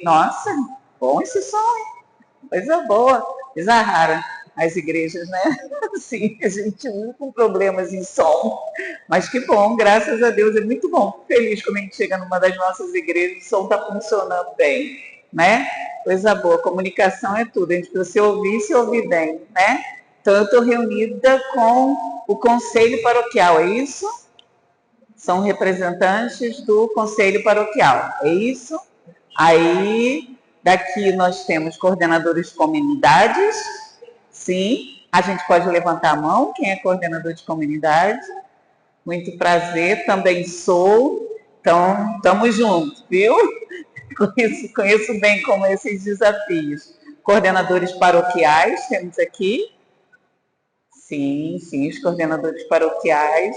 Nossa, bom esse som, hein? Coisa boa. Coisa rara as igrejas, né? Sim, a gente vive com problemas em som. Mas que bom, graças a Deus, é muito bom. Fico feliz quando a gente chega numa das nossas igrejas e o som está funcionando bem, né? Coisa boa. Comunicação é tudo. A gente precisa se ouvir e se ouvir bem, né? Então, eu estou reunida com o Conselho Paroquial, é isso? São representantes do Conselho Paroquial, é isso? Aí, daqui nós temos coordenadores de comunidades, sim. A gente pode levantar a mão, quem é coordenador de comunidade? Muito prazer, também sou. Então, estamos juntos, viu? Conheço bem como esses desafios. Coordenadores paroquiais, temos aqui. Sim, sim, os coordenadores paroquiais.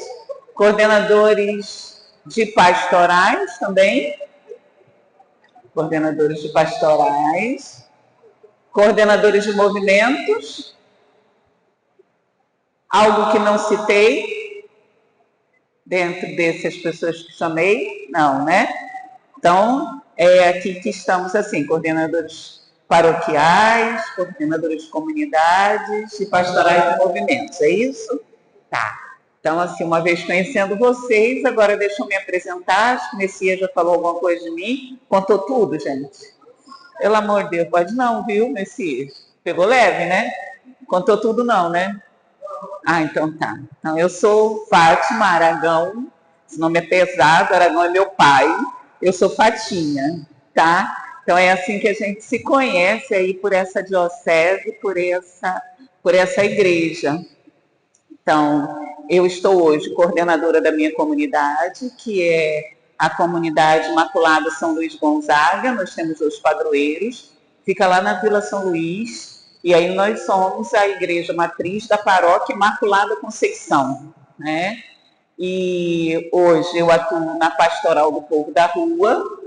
Coordenadores de pastorais também. Coordenadores de pastorais. Coordenadores de movimentos. Algo que não citei dentro dessas pessoas que chamei? Não, né? Então, é aqui que estamos assim, coordenadores paroquiais, coordenadores de comunidades e pastorais de movimentos, é isso? Tá. Então, assim, uma vez conhecendo vocês, agora deixa eu me apresentar. Acho que o Messias já falou alguma coisa de mim. Contou tudo, gente? Pelo amor de Deus, pode não, viu, Messias? Pegou leve, né? Contou tudo não, né? Ah, então tá. Então, eu sou Fátima Aragão, esse nome é pesado, Aragão é meu pai, eu sou Fatinha, tá? Então é assim que a gente se conhece aí por essa diocese, por essa igreja. Então, eu estou hoje coordenadora da minha comunidade, que é a comunidade Imaculada São Luís Gonzaga. Nós temos os padroeiros, fica lá na Vila São Luís, e aí nós somos a igreja matriz da paróquia Imaculada Conceição, né? E hoje eu atuo na pastoral do povo da rua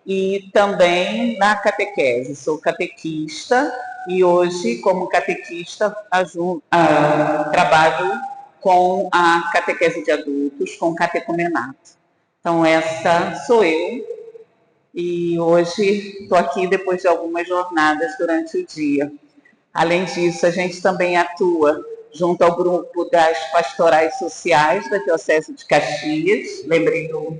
e também na catequese. Sou catequista e hoje, como catequista, trabalho com a catequese de adultos, com catecumenato. Então, essa sou eu. E hoje estou aqui depois de algumas jornadas durante o dia. Além disso, a gente também atua junto ao grupo das pastorais sociais da Diocese de Caxias. Lembrei do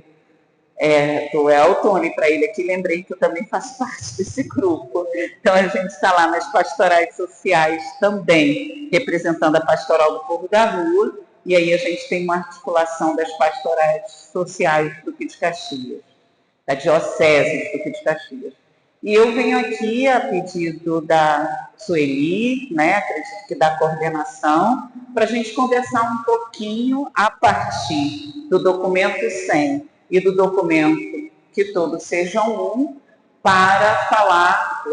Elton, olhei para ele aqui, lembrei que eu também faço parte desse grupo. Então, a gente está lá nas pastorais sociais também, representando a pastoral do povo da rua, e aí a gente tem uma articulação das pastorais sociais do Duque de Caxias, da Diocese do Duque de Caxias. E eu venho aqui a pedido da Sueli, né, acredito que da coordenação, para a gente conversar um pouquinho a partir do documento 100 e do documento Que Todos Sejam Um, para falar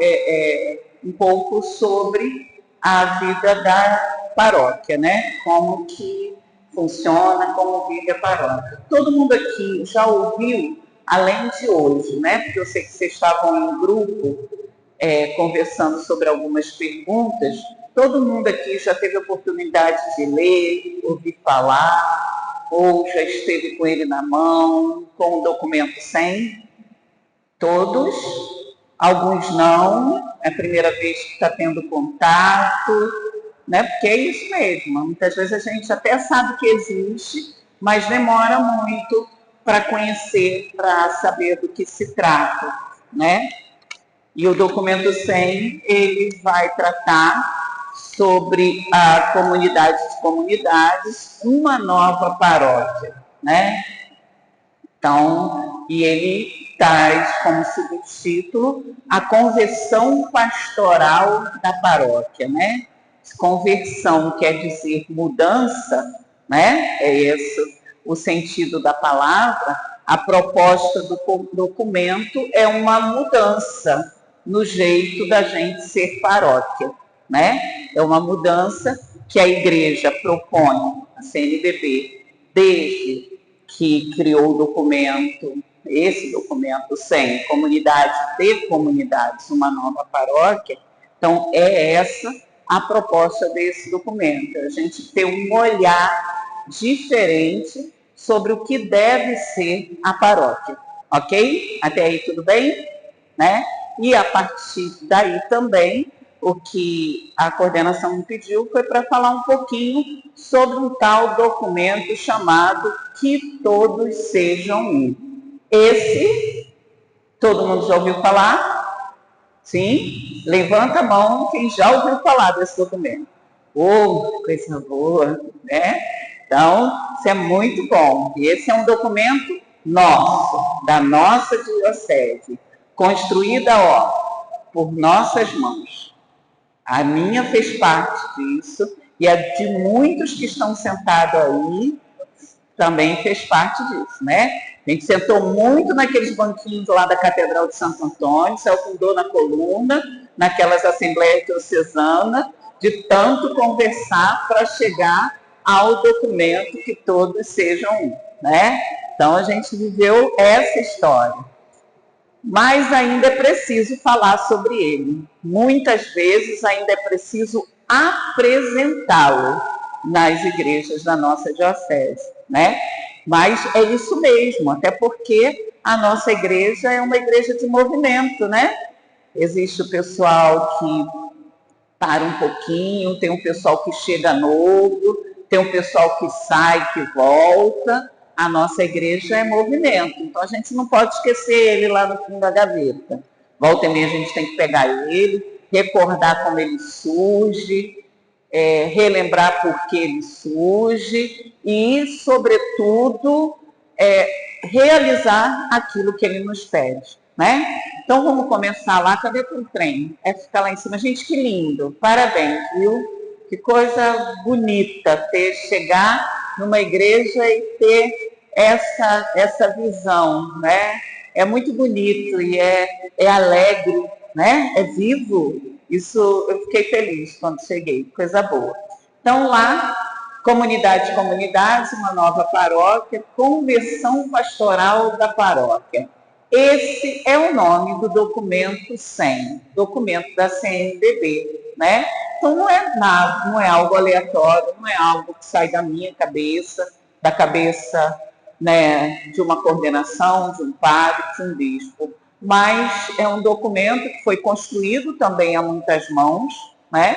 um pouco sobre a vida da paróquia, né? Como que funciona, como vive a paróquia. Todo mundo aqui já ouviu, além de hoje, né? Porque eu sei que vocês estavam em grupo conversando sobre algumas perguntas. Todo mundo aqui já teve a oportunidade de ler, ouvir falar, ou já esteve com ele na mão, com o documento 100? Todos? Alguns não, é a primeira vez que está tendo contato, né? Porque é isso mesmo, muitas vezes a gente até sabe que existe, mas demora muito para conhecer, para saber do que se trata, né? E o documento 100, ele vai tratar sobre a comunidade de comunidades, uma nova paróquia, né? Então, e ele traz como subtítulo a conversão pastoral da paróquia, né? Conversão quer dizer mudança, né? É esse o sentido da palavra. A proposta do documento é uma mudança no jeito da gente ser paróquia, né? É uma mudança que a igreja propõe, a CNBB, desde que criou o documento, esse documento 100, Comunidade de Comunidades, uma nova paróquia. Então, é essa a proposta desse documento, a gente ter um olhar diferente sobre o que deve ser a paróquia, ok? Até aí tudo bem? Né? E a partir daí também, o que a coordenação me pediu foi para falar um pouquinho sobre um tal documento chamado Que Todos Sejam Um. Esse, todo mundo já ouviu falar? Sim? Levanta a mão quem já ouviu falar desse documento. Oh, coisa boa, né? Então, isso é muito bom. E esse é um documento nosso, da nossa diocese, construída, por nossas mãos. A minha fez parte disso, e a de muitos que estão sentados aí também fez parte disso, né? A gente sentou muito naqueles banquinhos lá da Catedral de Santo Antônio, saiu com dor na coluna, naquelas assembleias diocesanas, de tanto conversar para chegar ao documento Que Todos Sejam Um, né? Então, a gente viveu essa história. Mas ainda é preciso falar sobre ele. Muitas vezes ainda é preciso apresentá-lo nas igrejas da nossa diocese, né? Mas é isso mesmo, até porque a nossa igreja é uma igreja de movimento, né? Existe o pessoal que para um pouquinho, tem um pessoal que chega novo, tem um pessoal que sai, que volta. A nossa igreja é movimento, então a gente não pode esquecer ele lá no fundo da gaveta. Volta e meia a gente tem que pegar ele, recordar como ele surge, relembrar por que ele surge e, sobretudo, realizar aquilo que ele nos pede, né? Então vamos começar lá. Cadê o trem? Ficar lá em cima. Gente, que lindo! Parabéns, viu? Que coisa bonita chegar numa igreja e ter essa visão, né? É muito bonito e é alegre, né? É vivo. Isso eu fiquei feliz quando cheguei, coisa boa. Então lá, comunidade, uma nova paróquia, conversão pastoral da paróquia. Esse é o nome do documento 100, documento da CNBB, né? Então não é nada, não é algo aleatório, não é algo que sai da minha cabeça, da cabeça, né, de uma coordenação, de um padre, de um bispo, mas é um documento que foi construído também a muitas mãos, né?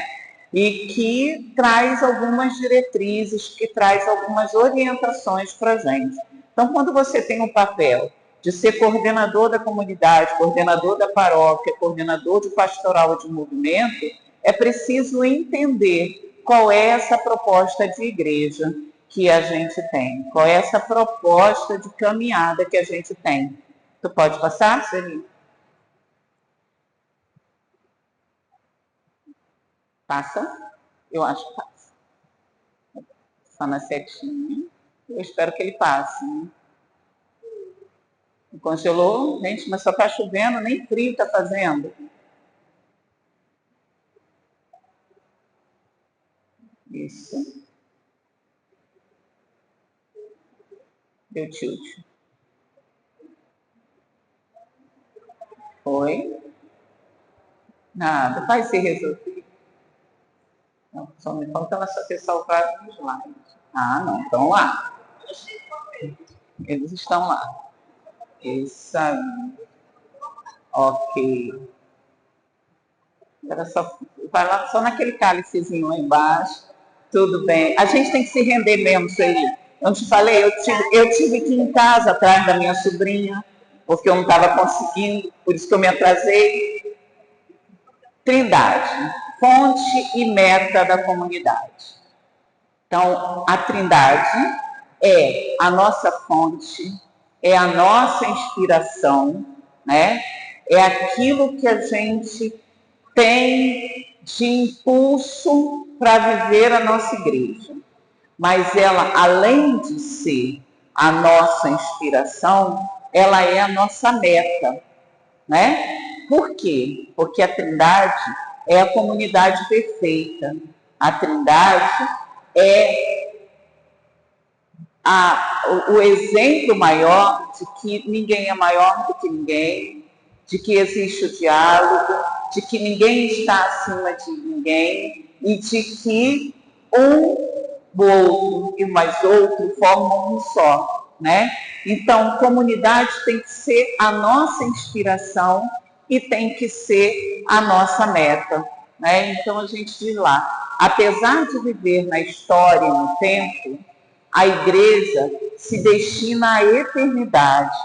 E que traz algumas diretrizes, que traz algumas orientações para a gente. Então, quando você tem um papel de ser coordenador da comunidade, coordenador da paróquia, coordenador de pastoral de movimento, é preciso entender qual é essa proposta de igreja que a gente tem, qual é essa proposta de caminhada que a gente tem. Tu pode passar, Celi? Passa? Eu acho que passa. Só na setinha. Eu espero que ele passe. Né? Congelou? Gente, mas só está chovendo, nem frio está fazendo. Isso. Deu tilt. Foi. Nada, vai ser resolvido. Não, só me falta ela só ter salvado os slides. Ah, não, estão lá. Eles estão lá. Isso aí. Ok. Era só, vai lá só naquele cálicezinho lá embaixo. Tudo bem. A gente tem que se render mesmo, Sueli. Eu te falei, eu tive que ir em casa atrás da minha sobrinha, porque eu não estava conseguindo, por isso que eu me atrasei. Trindade, fonte e meta da comunidade. Então, a Trindade é a nossa fonte, é a nossa inspiração, né? É aquilo que a gente tem de impulso para viver a nossa igreja. Mas ela, além de ser a nossa inspiração, ela é a nossa meta, né? Por quê? Porque a Trindade é a comunidade perfeita. A Trindade é o exemplo maior de que ninguém é maior do que ninguém, de que existe o diálogo, de que ninguém está acima de ninguém e de que o outro e mais outro formam um só, né? Então, comunidade tem que ser a nossa inspiração e tem que ser a nossa meta, né? Então a gente diz lá, apesar de viver na história e no tempo, a igreja se destina à eternidade.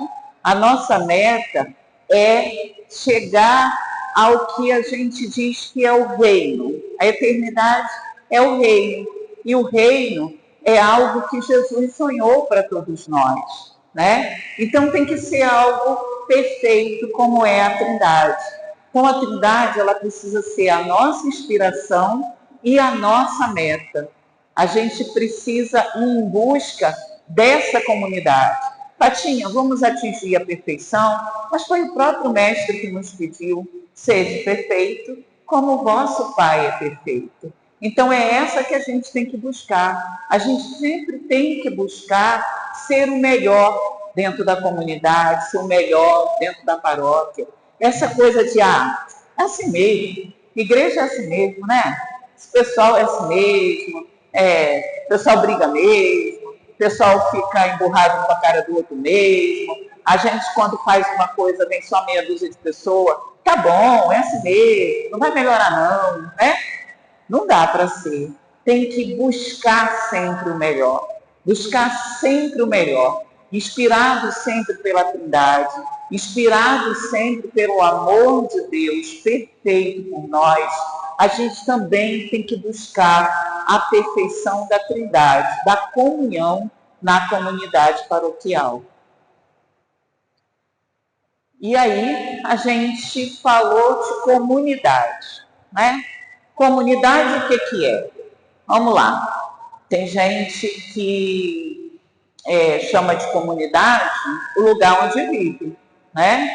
A nossa meta é chegar ao que a gente diz que é o reino. A eternidade é o reino. E o reino é algo que Jesus sonhou para todos nós, né? Então tem que ser algo perfeito, como é a Trindade. Então a Trindade, ela precisa ser a nossa inspiração e a nossa meta. A gente precisa ir em busca dessa comunidade. Patinha, vamos atingir a perfeição, mas foi o próprio Mestre que nos pediu: seja perfeito, como o vosso Pai é perfeito. Então é essa que a gente tem que buscar. A gente sempre tem que buscar ser o melhor dentro da comunidade, ser o melhor dentro da paróquia. Essa coisa de, é assim mesmo, igreja é assim mesmo, né? Esse pessoal é assim mesmo, o pessoal briga mesmo, o pessoal fica emburrado um com a cara do outro mesmo. A gente, quando faz uma coisa, vem só meia dúzia de pessoas, tá bom, é assim mesmo, não vai melhorar não, né? Não dá para ser. Tem que buscar sempre o melhor. Buscar sempre o melhor. Inspirado sempre pela Trindade, inspirado sempre pelo amor de Deus perfeito por nós, a gente também tem que buscar a perfeição da Trindade, da comunhão na comunidade paroquial. E aí a gente falou de comunidade, né? Comunidade, o que é? Vamos lá. Tem gente que chama de comunidade o lugar onde vive, né?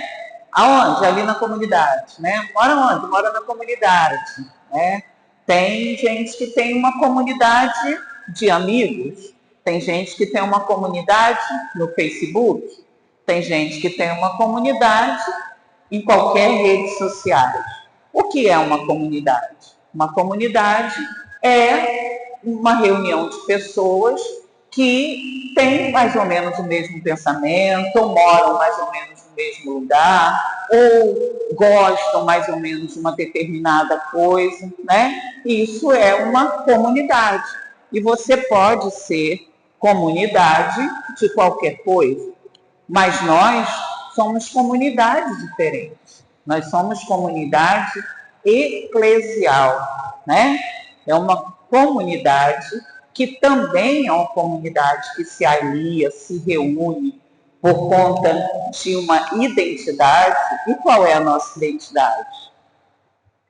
Aonde? Ali na comunidade, né? Mora onde? Mora na comunidade, né? Tem gente que tem uma comunidade de amigos, tem gente que tem uma comunidade no Facebook, tem gente que tem uma comunidade em qualquer rede social. O que é uma comunidade? Uma comunidade é uma reunião de pessoas que têm mais ou menos o mesmo pensamento, ou moram mais ou menos no mesmo lugar, ou gostam mais ou menos de uma determinada coisa, né? Isso é uma comunidade. E você pode ser comunidade de qualquer coisa, mas nós somos comunidades diferentes. Nós somos comunidade eclesial, né? É uma comunidade que também é uma comunidade que se alia, se reúne por conta de uma identidade. E qual é a nossa identidade?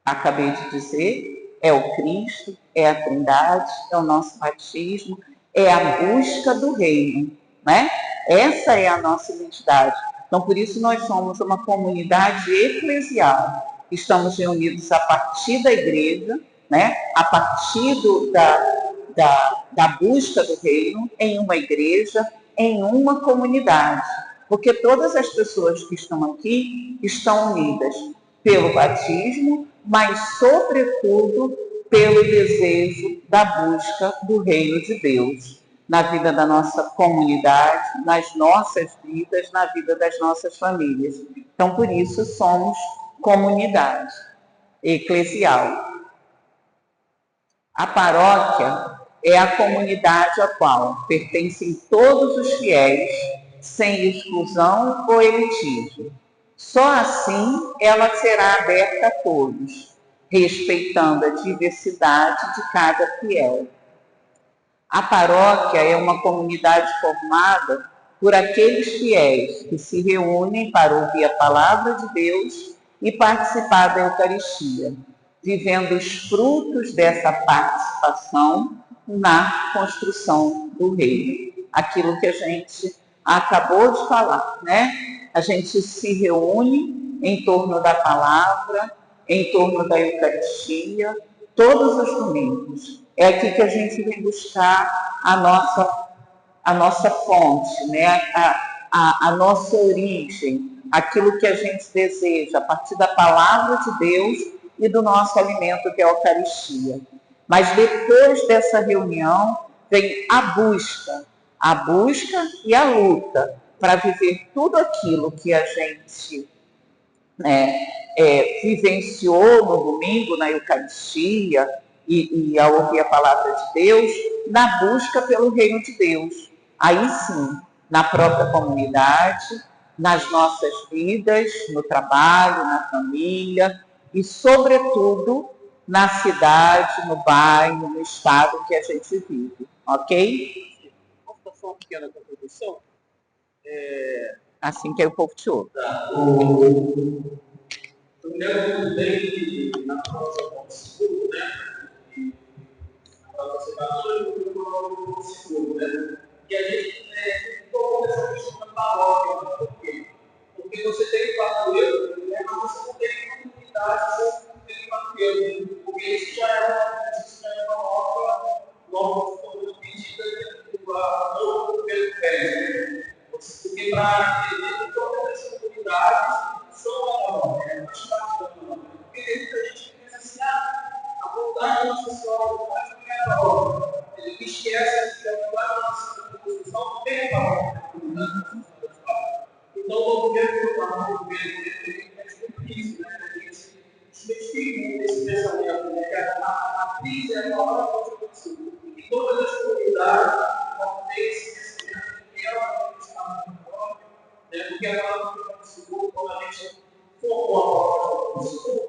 Acabei de dizer, é o Cristo, é a Trindade, é o nosso batismo, é a busca do reino, né? Essa é a nossa identidade. Então, por isso nós somos uma comunidade eclesial. Estamos reunidos a partir da igreja, né? A partir da busca do reino, em uma igreja, em uma comunidade. Porque todas as pessoas que estão aqui estão unidas pelo batismo, mas, sobretudo, pelo desejo da busca do reino de Deus, na vida da nossa comunidade, nas nossas vidas, na vida das nossas famílias. Então, por isso, somos comunidade eclesial. A paróquia é a comunidade a qual pertencem todos os fiéis, sem exclusão ou elitismo. Só assim ela será aberta a todos, respeitando a diversidade de cada fiel. A paróquia é uma comunidade formada por aqueles fiéis que se reúnem para ouvir a palavra de Deus e participar da Eucaristia, vivendo os frutos dessa participação na construção do reino. Aquilo que a gente acabou de falar, né? A gente se reúne em torno da palavra, em torno da Eucaristia, todos os domingos. É aqui que a gente vem buscar a nossa fonte, né? a nossa origem, aquilo que a gente deseja, a partir da palavra de Deus e do nosso alimento, que é a Eucaristia. Mas depois dessa reunião, vem a busca e a luta para viver tudo aquilo que a gente vivenciou no domingo, na Eucaristia, e ao ouvir a palavra de Deus, na busca pelo reino de Deus. Aí sim, na própria comunidade, nas nossas vidas, no trabalho, na família e, sobretudo, na cidade, no bairro, no estado que a gente vive. Ok? Posso dar só uma pequena contribuição? Assim que aí o povo te ouve. Eu lembro muito bem que na nossa seguro, né? Na nossa cidade, eu seguro, né? E a gente tocou essa questão da paróquia. Por quê? Porque você tem padroeiro, né? Mas você não tem comunidade, você não tem padroeiro. Porque isso já é uma medida do novo governo pede. Porque para entender que todas as comunidades são paróquia, faz parte da paróquia. Porque tem muita gente que pensa assim, a vontade da Nossa Senhora não é a paróquia. Ele esquece que a vontade da Nossa Senhora não tem a paróquia. Então, o governo do Parlamento tem muito isso, né? A gente desmistifica esse pensamento, né? Que a crise é a nova contribuição. E todas as comunidades vão ter esse pensamento que ela está na própria, né? Porque a palavra do quando a gente formou a própria contribuição,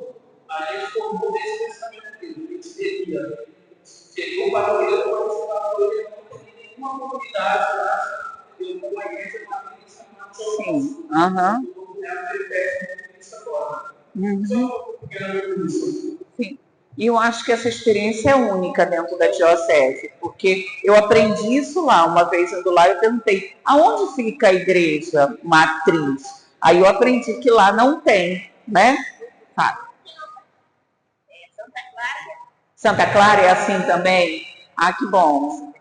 a gente formou esse pensamento dele. A gente teria o padroeiro, mas o padroeiro não tem nenhuma comunidade lá, uma igreja, uma Sim. Sim. E eu acho que essa experiência é única dentro da diocese, porque eu aprendi isso lá, uma vez indo lá, eu perguntei, aonde fica a igreja matriz? Aí eu aprendi que lá não tem, né? Santa Clara é assim também? Ah, que bom.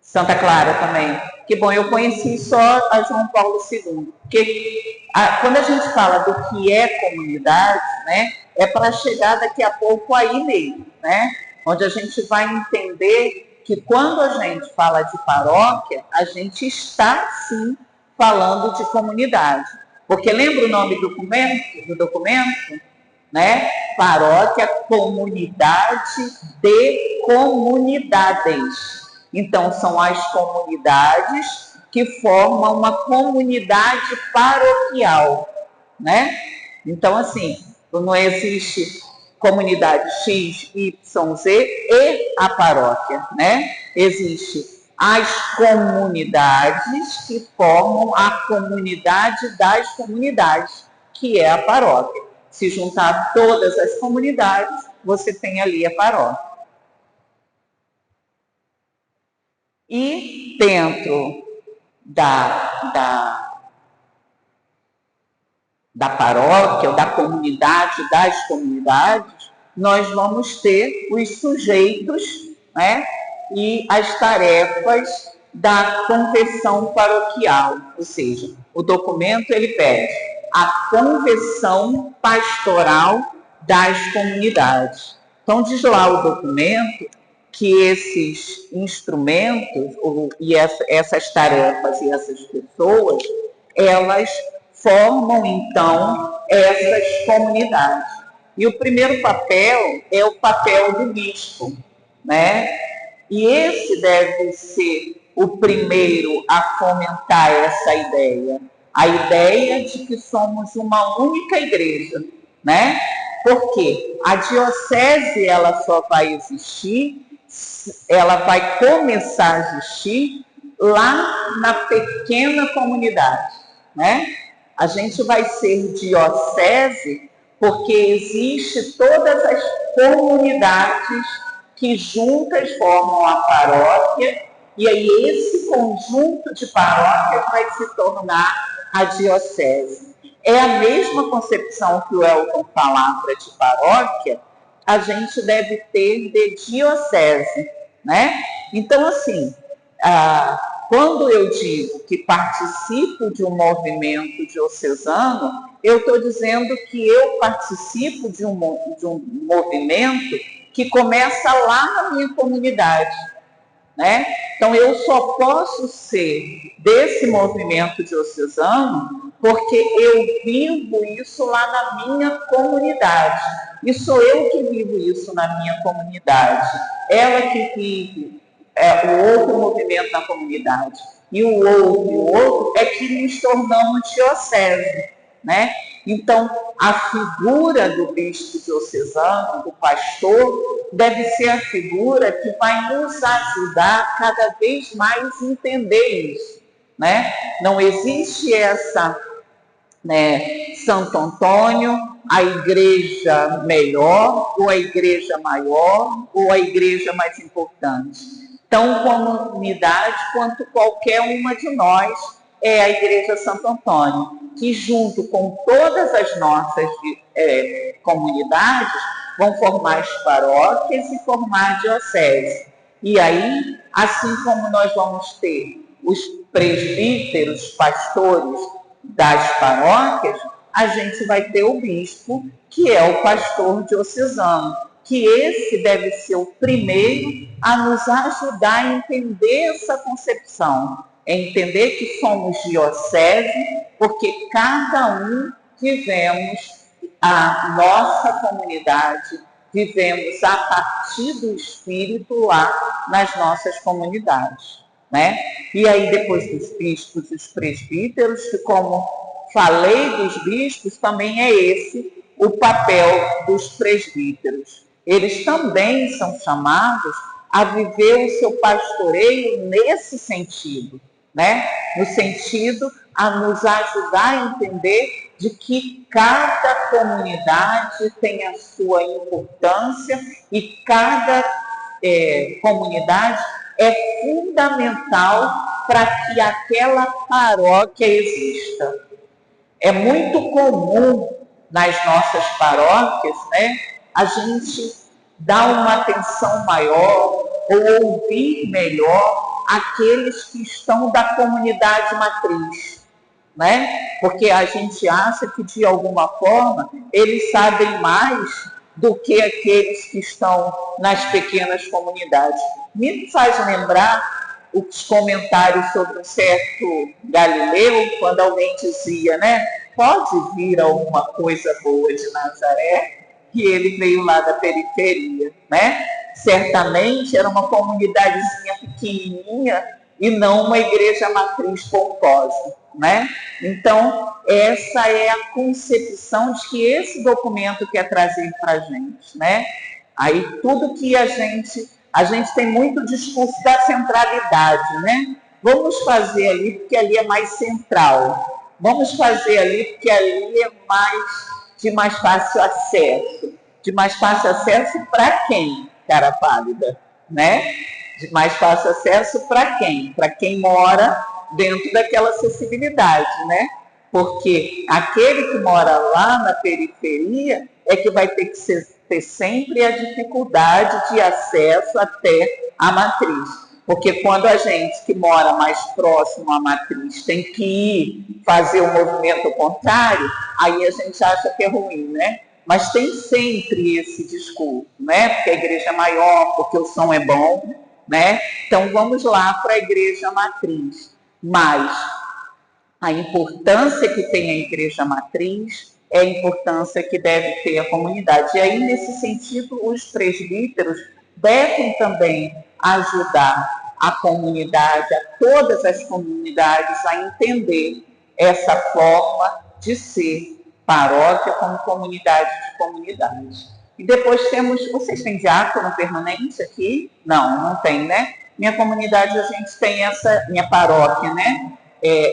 Santa Clara também. Que bom, eu conheci só a João Paulo II. Porque quando a gente fala do que é comunidade, né, é para chegar daqui a pouco aí mesmo, né? Onde a gente vai entender que quando a gente fala de paróquia, a gente está sim falando de comunidade. Porque lembra o nome do documento? Né? Paróquia, comunidade de comunidades. Então, são as comunidades que formam uma comunidade paroquial, né? Então, assim, não existe comunidade X, Y, Z e a paróquia, né? Existe as comunidades que formam a comunidade das comunidades, que é a paróquia. Se juntar todas as comunidades, você tem ali a paróquia. E dentro da paróquia, ou da comunidade, das comunidades, nós vamos ter os sujeitos, né, e as tarefas da conversão paroquial, ou seja, o documento ele pede a conversão pastoral das comunidades. Então diz lá o documento que esses instrumentos e essas tarefas e essas pessoas, elas formam então essas comunidades. E o primeiro papel é o papel do bispo, né? E esse deve ser o primeiro a fomentar essa ideia. A ideia de que somos uma única igreja, né? Porque a diocese ela só vai existir, ela vai começar a existir lá na pequena comunidade, né? A gente vai ser diocese porque existe todas as comunidades que juntas formam a paróquia, e aí esse conjunto de paróquias vai se tornar a diocese. É a mesma concepção que o Elton falava de paróquia, a gente deve ter de diocese, né? Então, assim, quando eu digo que participo de um movimento diocesano, eu estou dizendo que eu participo de um movimento que começa lá na minha comunidade, né? Então, eu só posso ser desse movimento diocesano porque eu vivo isso lá na minha comunidade. E sou eu que vivo isso na minha comunidade. Ela que vive o outro movimento na comunidade. E o outro é que nos tornamos diocese, né? Então, a figura do bispo diocesano, do pastor, deve ser a figura que vai nos ajudar cada vez mais a entender isso, né? Não existe essa, né, Santo Antônio, a igreja melhor, ou a igreja maior, ou a igreja mais importante. Tão comunidade quanto qualquer uma de nós é a Igreja Santo Antônio, que junto com todas as nossas comunidades vão formar as paróquias e formar a diocese. E aí, assim como nós vamos ter os presbíteros, pastores das paróquias, a gente vai ter o bispo, que é o pastor diocesano, que esse deve ser o primeiro a nos ajudar a entender essa concepção, entender que somos diocese, porque cada um vivemos a nossa comunidade, vivemos a partir do Espírito lá nas nossas comunidades, né? E aí depois dos bispos, os presbíteros, que como falei dos bispos, também é esse o papel dos presbíteros. Eles também são chamados a viver o seu pastoreio nesse sentido, né? No sentido a nos ajudar a entender de que cada comunidade tem a sua importância e cada comunidade é fundamental para que aquela paróquia exista. É muito comum nas nossas paróquias, né, a gente dar uma atenção maior ou ouvir melhor aqueles que estão da comunidade matriz, né? Porque a gente acha que, de alguma forma, eles sabem mais do que aqueles que estão nas pequenas comunidades. Me faz lembrar os comentários sobre um certo Galileu, quando alguém dizia, né? Pode vir alguma coisa boa de Nazaré, que ele veio lá da periferia, né? Certamente era uma comunidadezinha pequenininha e não uma igreja matriz pomposa, né? Então, essa é a concepção de que esse documento quer trazer para a gente, né? Aí, tudo que a gente tem muito discurso da centralidade, né? Vamos fazer ali porque ali é mais central. Vamos fazer ali porque ali é de mais fácil acesso. De mais fácil acesso para quem, cara pálida, né? De mais fácil acesso para quem? Para quem mora dentro daquela acessibilidade, né? Porque aquele que mora lá na periferia é que vai ter que ter sempre a dificuldade de acesso até a matriz. Porque quando a gente que mora mais próximo à matriz tem que ir fazer o movimento contrário, aí a gente acha que é ruim, né? Mas tem sempre esse discurso, né? Porque a igreja é maior, porque o som é bom, né? Então vamos lá para a igreja matriz. Mas a importância que tem a igreja matriz é a importância que deve ter a comunidade. E aí, nesse sentido, os presbíteros devem também ajudar a comunidade, a todas as comunidades, a entender essa forma de ser paróquia como comunidade de comunidades. E depois temos... Vocês têm diácono permanente aqui? Não, não tem, né? Minha comunidade, a gente tem essa... Minha paróquia, né?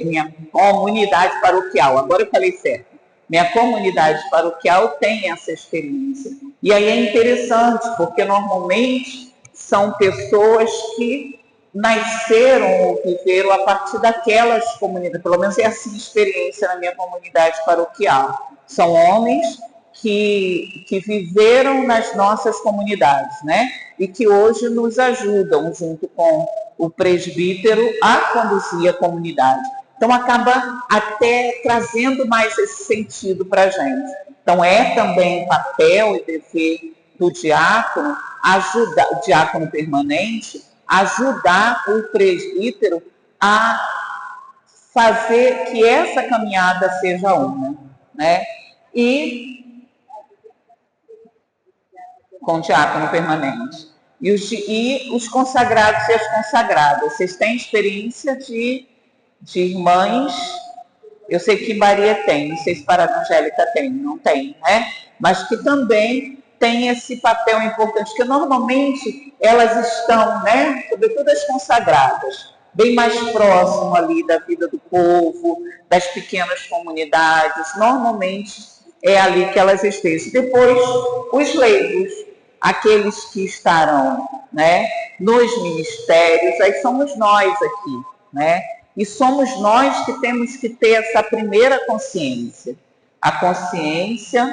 Minha comunidade paroquial. Agora eu falei certo. Minha comunidade paroquial tem essa experiência. E aí é interessante, porque normalmente são pessoas que nasceram ou viveram a partir daquelas comunidades. Pelo menos é assim a experiência na minha comunidade paroquial. São homens que viveram nas nossas comunidades, né? E que hoje nos ajudam, junto com o presbítero, a conduzir a comunidade. Então, acaba até trazendo mais esse sentido para a gente. Então, é também papel e dever do diácono, ajudar, o diácono permanente, ajudar o presbítero a fazer que essa caminhada seja uma, né? E com o diácono permanente. E os consagrados e as consagradas. Vocês têm experiência de irmãs? Eu sei que Maria tem, não sei se Parangélica tem, não tem, né? Mas que também tem esse papel importante, que normalmente elas estão, né, sobretudo as consagradas, bem mais próximo ali da vida do povo, das pequenas comunidades, normalmente é ali que elas estejam. Depois, os leigos, aqueles que estarão, né, nos ministérios, aí somos nós aqui, né? E somos nós que temos que ter essa primeira consciência, a consciência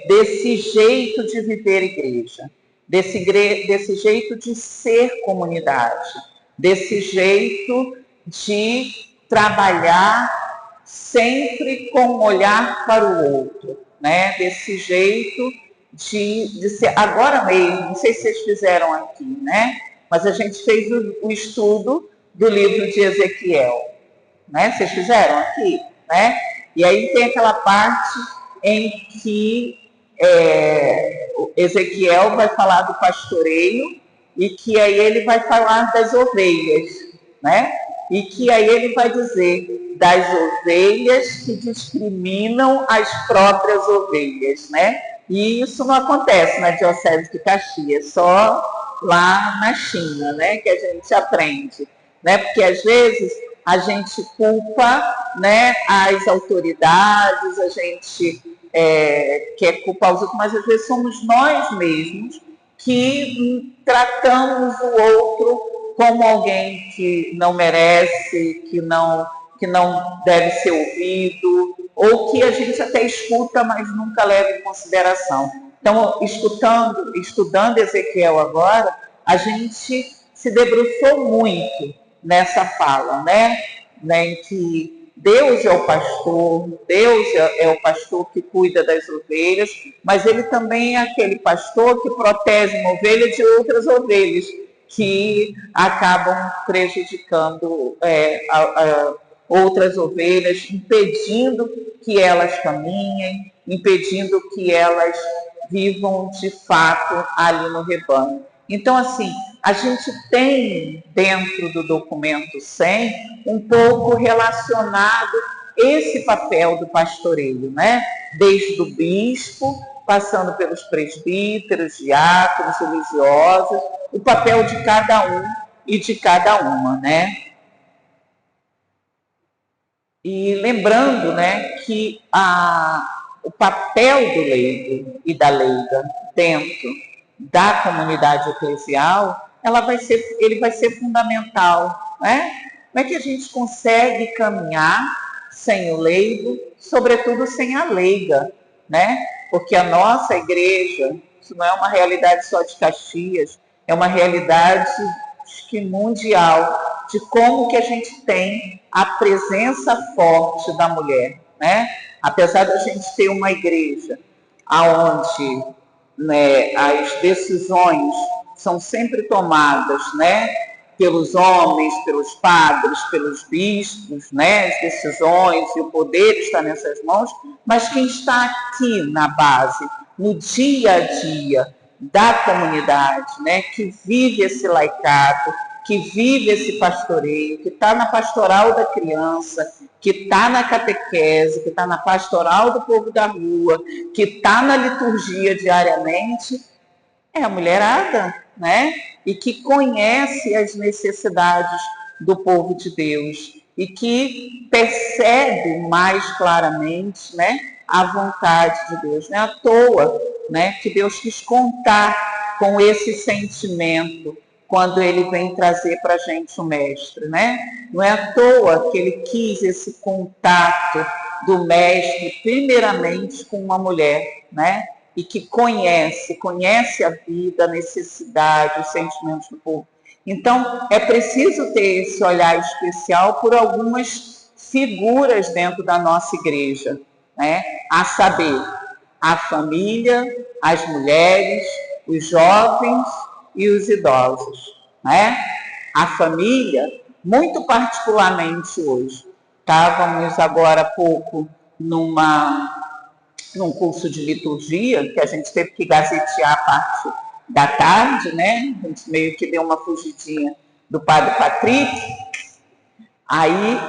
desse jeito de viver igreja, desse jeito de ser comunidade, desse jeito de trabalhar sempre com um olhar para o outro, né? Desse jeito de ser, agora mesmo, não sei se vocês fizeram aqui, né? Mas a gente fez o estudo do livro de Ezequiel, né? Vocês fizeram aqui, né? E aí tem aquela parte em que Ezequiel vai falar do pastoreio e que aí ele vai falar das ovelhas, né? E que aí ele vai dizer das ovelhas que discriminam as próprias ovelhas, né? E isso não acontece na Diocese de Caxias, só lá na China, né? Que a gente aprende, né? Porque às vezes a gente culpa, né, as autoridades, a gente quer culpar os outros, mas às vezes somos nós mesmos que tratamos o outro como alguém que não merece, que não deve ser ouvido, ou que a gente até escuta, mas nunca leva em consideração. Então, estudando Ezequiel agora, a gente se debruçou muito nessa fala, né? Em que Deus é o pastor, Deus é o pastor que cuida das ovelhas, mas ele também é aquele pastor que protege uma ovelha de outras ovelhas, que acabam prejudicando outras ovelhas, impedindo que elas caminhem, impedindo que elas vivam de fato ali no rebanho. Então, assim, a gente tem dentro do documento 100 um pouco relacionado esse papel do pastoreio, né? Desde o bispo, passando pelos presbíteros, diáconos, religiosos, o papel de cada um e de cada uma, né? E lembrando, né, que o papel do leigo e da leiga dentro da comunidade eclesial, ele vai ser fundamental, né? Como é que a gente consegue caminhar sem o leigo, sobretudo sem a leiga, né? Porque a nossa igreja, isso não é uma realidade só de Caxias, é uma realidade mundial, de como que a gente tem a presença forte da mulher, né? Apesar de a gente ter uma igreja onde, né, as decisões são sempre tomadas, né, pelos homens, pelos padres, pelos bispos, né, as decisões e o poder está nessas mãos, mas quem está aqui na base, no dia a dia da comunidade, né, que vive esse laicado, que vive esse pastoreio, que está na pastoral da criança, que está na catequese, que está na pastoral do povo da rua, que está na liturgia diariamente, é a mulherada, né? E que conhece as necessidades do povo de Deus e que percebe mais claramente, né, a vontade de Deus. Não é à toa, né, que Deus quis contar com esse sentimento quando ele vem trazer para a gente o mestre, né? Não é à toa que ele quis esse contato do mestre, primeiramente com uma mulher, né? E que conhece a vida, a necessidade, os sentimentos do povo. Então, é preciso ter esse olhar especial por algumas figuras dentro da nossa igreja, né? A saber, a família, as mulheres, os jovens e os idosos, né? A família, muito particularmente hoje. Estávamos agora há pouco num curso de liturgia, que a gente teve que gazetear a parte da tarde, né? A gente meio que deu uma fugidinha do Padre Patrick. Aí,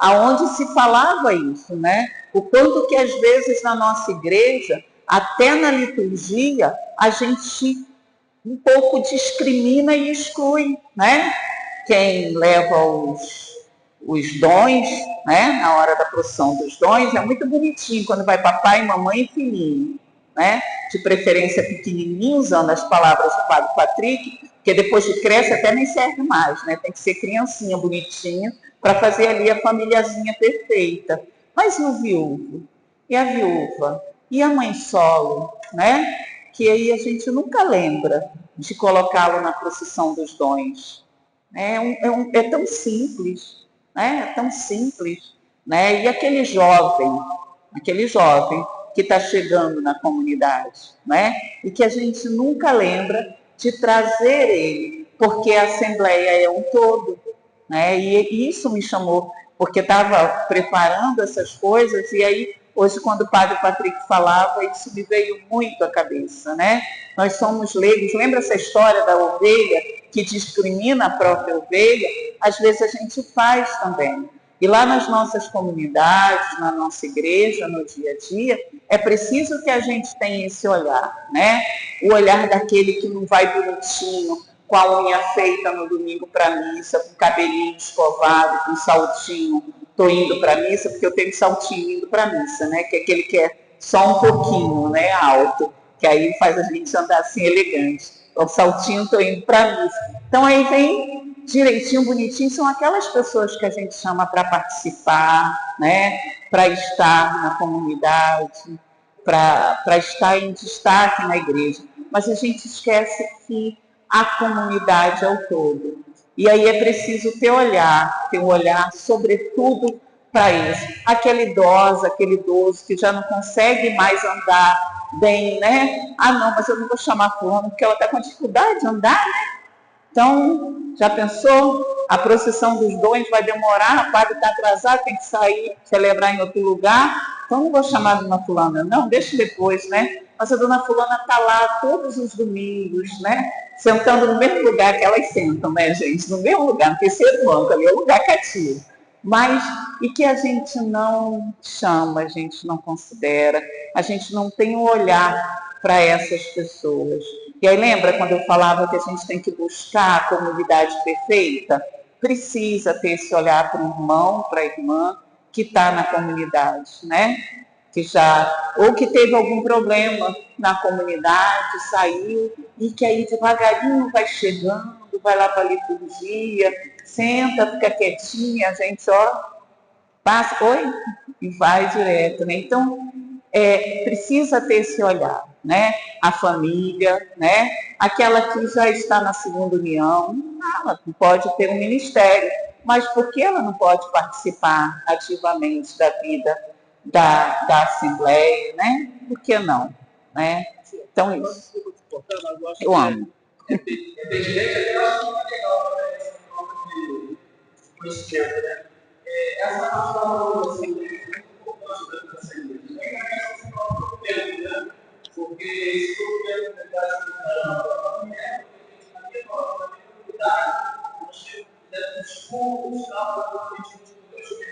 aonde se falava isso, né? O quanto que às vezes na nossa igreja, até na liturgia, a gente um pouco discrimina e exclui, né? Quem leva os dons, né? Na hora da procissão dos dons, é muito bonitinho quando vai papai, mamãe e filhinho, né? De preferência pequenininho, usando as palavras do Padre Patrick, porque depois que cresce até nem serve mais, né? Tem que ser criancinha bonitinha para fazer ali a famíliazinha perfeita. Mas e o viúvo? E a viúva? E a mãe solo, né? Que aí a gente nunca lembra de colocá-lo na procissão dos dons. É tão simples, né? É tão simples, né? E aquele jovem que está chegando na comunidade, né? E que a gente nunca lembra de trazer ele, porque a Assembleia é um todo, né? E isso me chamou, porque estava preparando essas coisas, e aí, hoje, quando o Padre Patrick falava, isso me veio muito à cabeça, né? Nós somos leigos, lembra essa história da ovelha que discrimina a própria ovelha? Às vezes a gente faz também. E lá nas nossas comunidades, na nossa igreja, no dia a dia, é preciso que a gente tenha esse olhar, né? O olhar daquele que não vai bonitinho, com a unha feita no domingo para a missa, com o cabelinho escovado, com saltinho, estou indo para a missa, porque eu tenho saltinho indo para a missa, né? Que é aquele que é só um pouquinho, né? Alto, que aí faz a gente andar assim elegante. O saltinho, estou indo para a missa. Então aí vem direitinho, bonitinho, são aquelas pessoas que a gente chama para participar, né? Para estar na comunidade, para estar em destaque na igreja. Mas a gente esquece que a comunidade ao todo. E aí é preciso ter um olhar sobretudo para isso. Aquela idosa, aquele idoso que já não consegue mais andar bem, né? Ah, não, mas eu não vou chamar fulano porque ela está com dificuldade de andar, né? Então, já pensou? A procissão dos dons vai demorar, o padre está atrasado, tem que sair, celebrar em outro lugar. Então, não vou chamar a dona fulana, não, deixa depois, né? Mas a dona fulana está lá todos os domingos, né? Sentando no mesmo lugar que elas sentam, né, gente? No mesmo lugar, no terceiro banco, ali é o lugar cativo. Mas, e que a gente não chama, a gente não considera, a gente não tem um olhar para essas pessoas. E aí lembra quando eu falava que a gente tem que buscar a comunidade perfeita? Precisa ter esse olhar para o irmão, para a irmã que está na comunidade, né? Que já, ou que teve algum problema na comunidade, saiu, e que aí devagarinho vai chegando, vai lá para a liturgia, senta, fica quietinha, a gente passa, oi, e vai direto, né? Então, precisa ter esse olhar, né? A família, né? Aquela que já está na segunda união, ela pode ter um ministério, mas por que ela não pode participar ativamente da vida da Assembleia, né? Por que não? Né? Então, isso. Eu amo. É bem direito, eu acho que é legal também essa forma de conhecimento, né? Essa parte da valorização assim, é muito importante dentro dessa igreja. É a questão do próprio documento, né? Porque esse documento que está escutando a família, na minha comunidade, nós temos discursos, para a gente discutir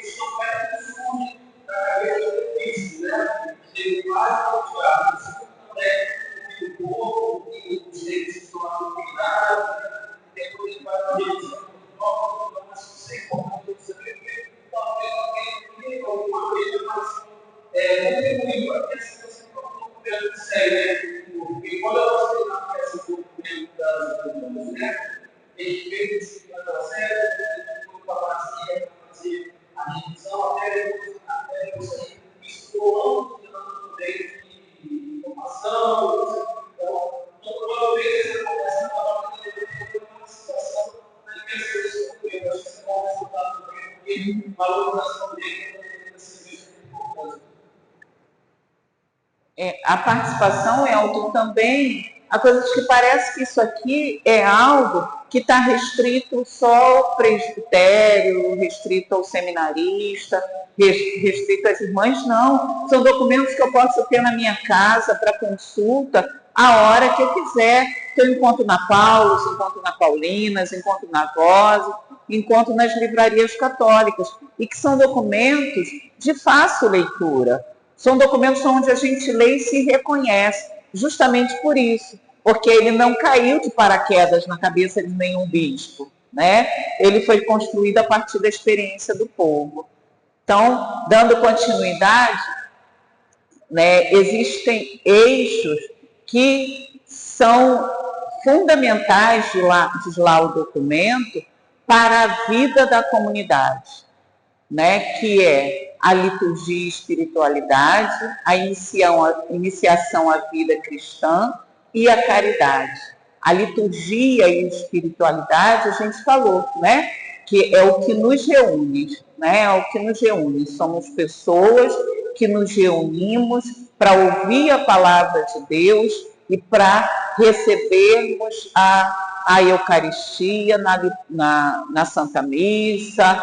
isso não vai surgir da cabeça do Cristo, né? Ele vai continuar, isso também, o povo, e os direitos que estão na comunidade, depois ele vai fazer isso. Mas isso é importante você ver, talvez alguém tenha alguma coisa mais contribuir para que essa questão do governo sério, porque quando eu gostei na peça do governo das comunidades, né? Ele fez esse plano da série, ele foi para a Brasília para fazer a revisão, até você misturou o direito de informação, então, provavelmente essa conversa vai ter uma situação na diversão do governo. Acho que você pode resultar também, porque a valorização dele é serviço importante. A participação, Elton, também Há coisas que parece que isso aqui é algo que está restrito só ao presbitério, restrito ao seminarista, restrito às irmãs, não. São documentos que eu posso ter na minha casa para consulta a hora que eu quiser. Que eu encontro na Paulus, encontro na Paulinas, encontro na Voz, encontro nas livrarias católicas. E que são documentos de fácil leitura. São documentos onde a gente lê e se reconhece, justamente por isso, porque ele não caiu de paraquedas na cabeça de nenhum bispo, né? Ele foi construído a partir da experiência do povo. Então, dando continuidade, né, existem eixos que são fundamentais, diz lá o documento, para a vida da comunidade, né, que é a liturgia e espiritualidade, a iniciação à vida cristã e a caridade. A liturgia e a espiritualidade, a gente falou, né, que é o que nos reúne, né, é o que nos reúne. Somos pessoas que nos reunimos para ouvir a palavra de Deus e para recebermos a Eucaristia na Santa Missa,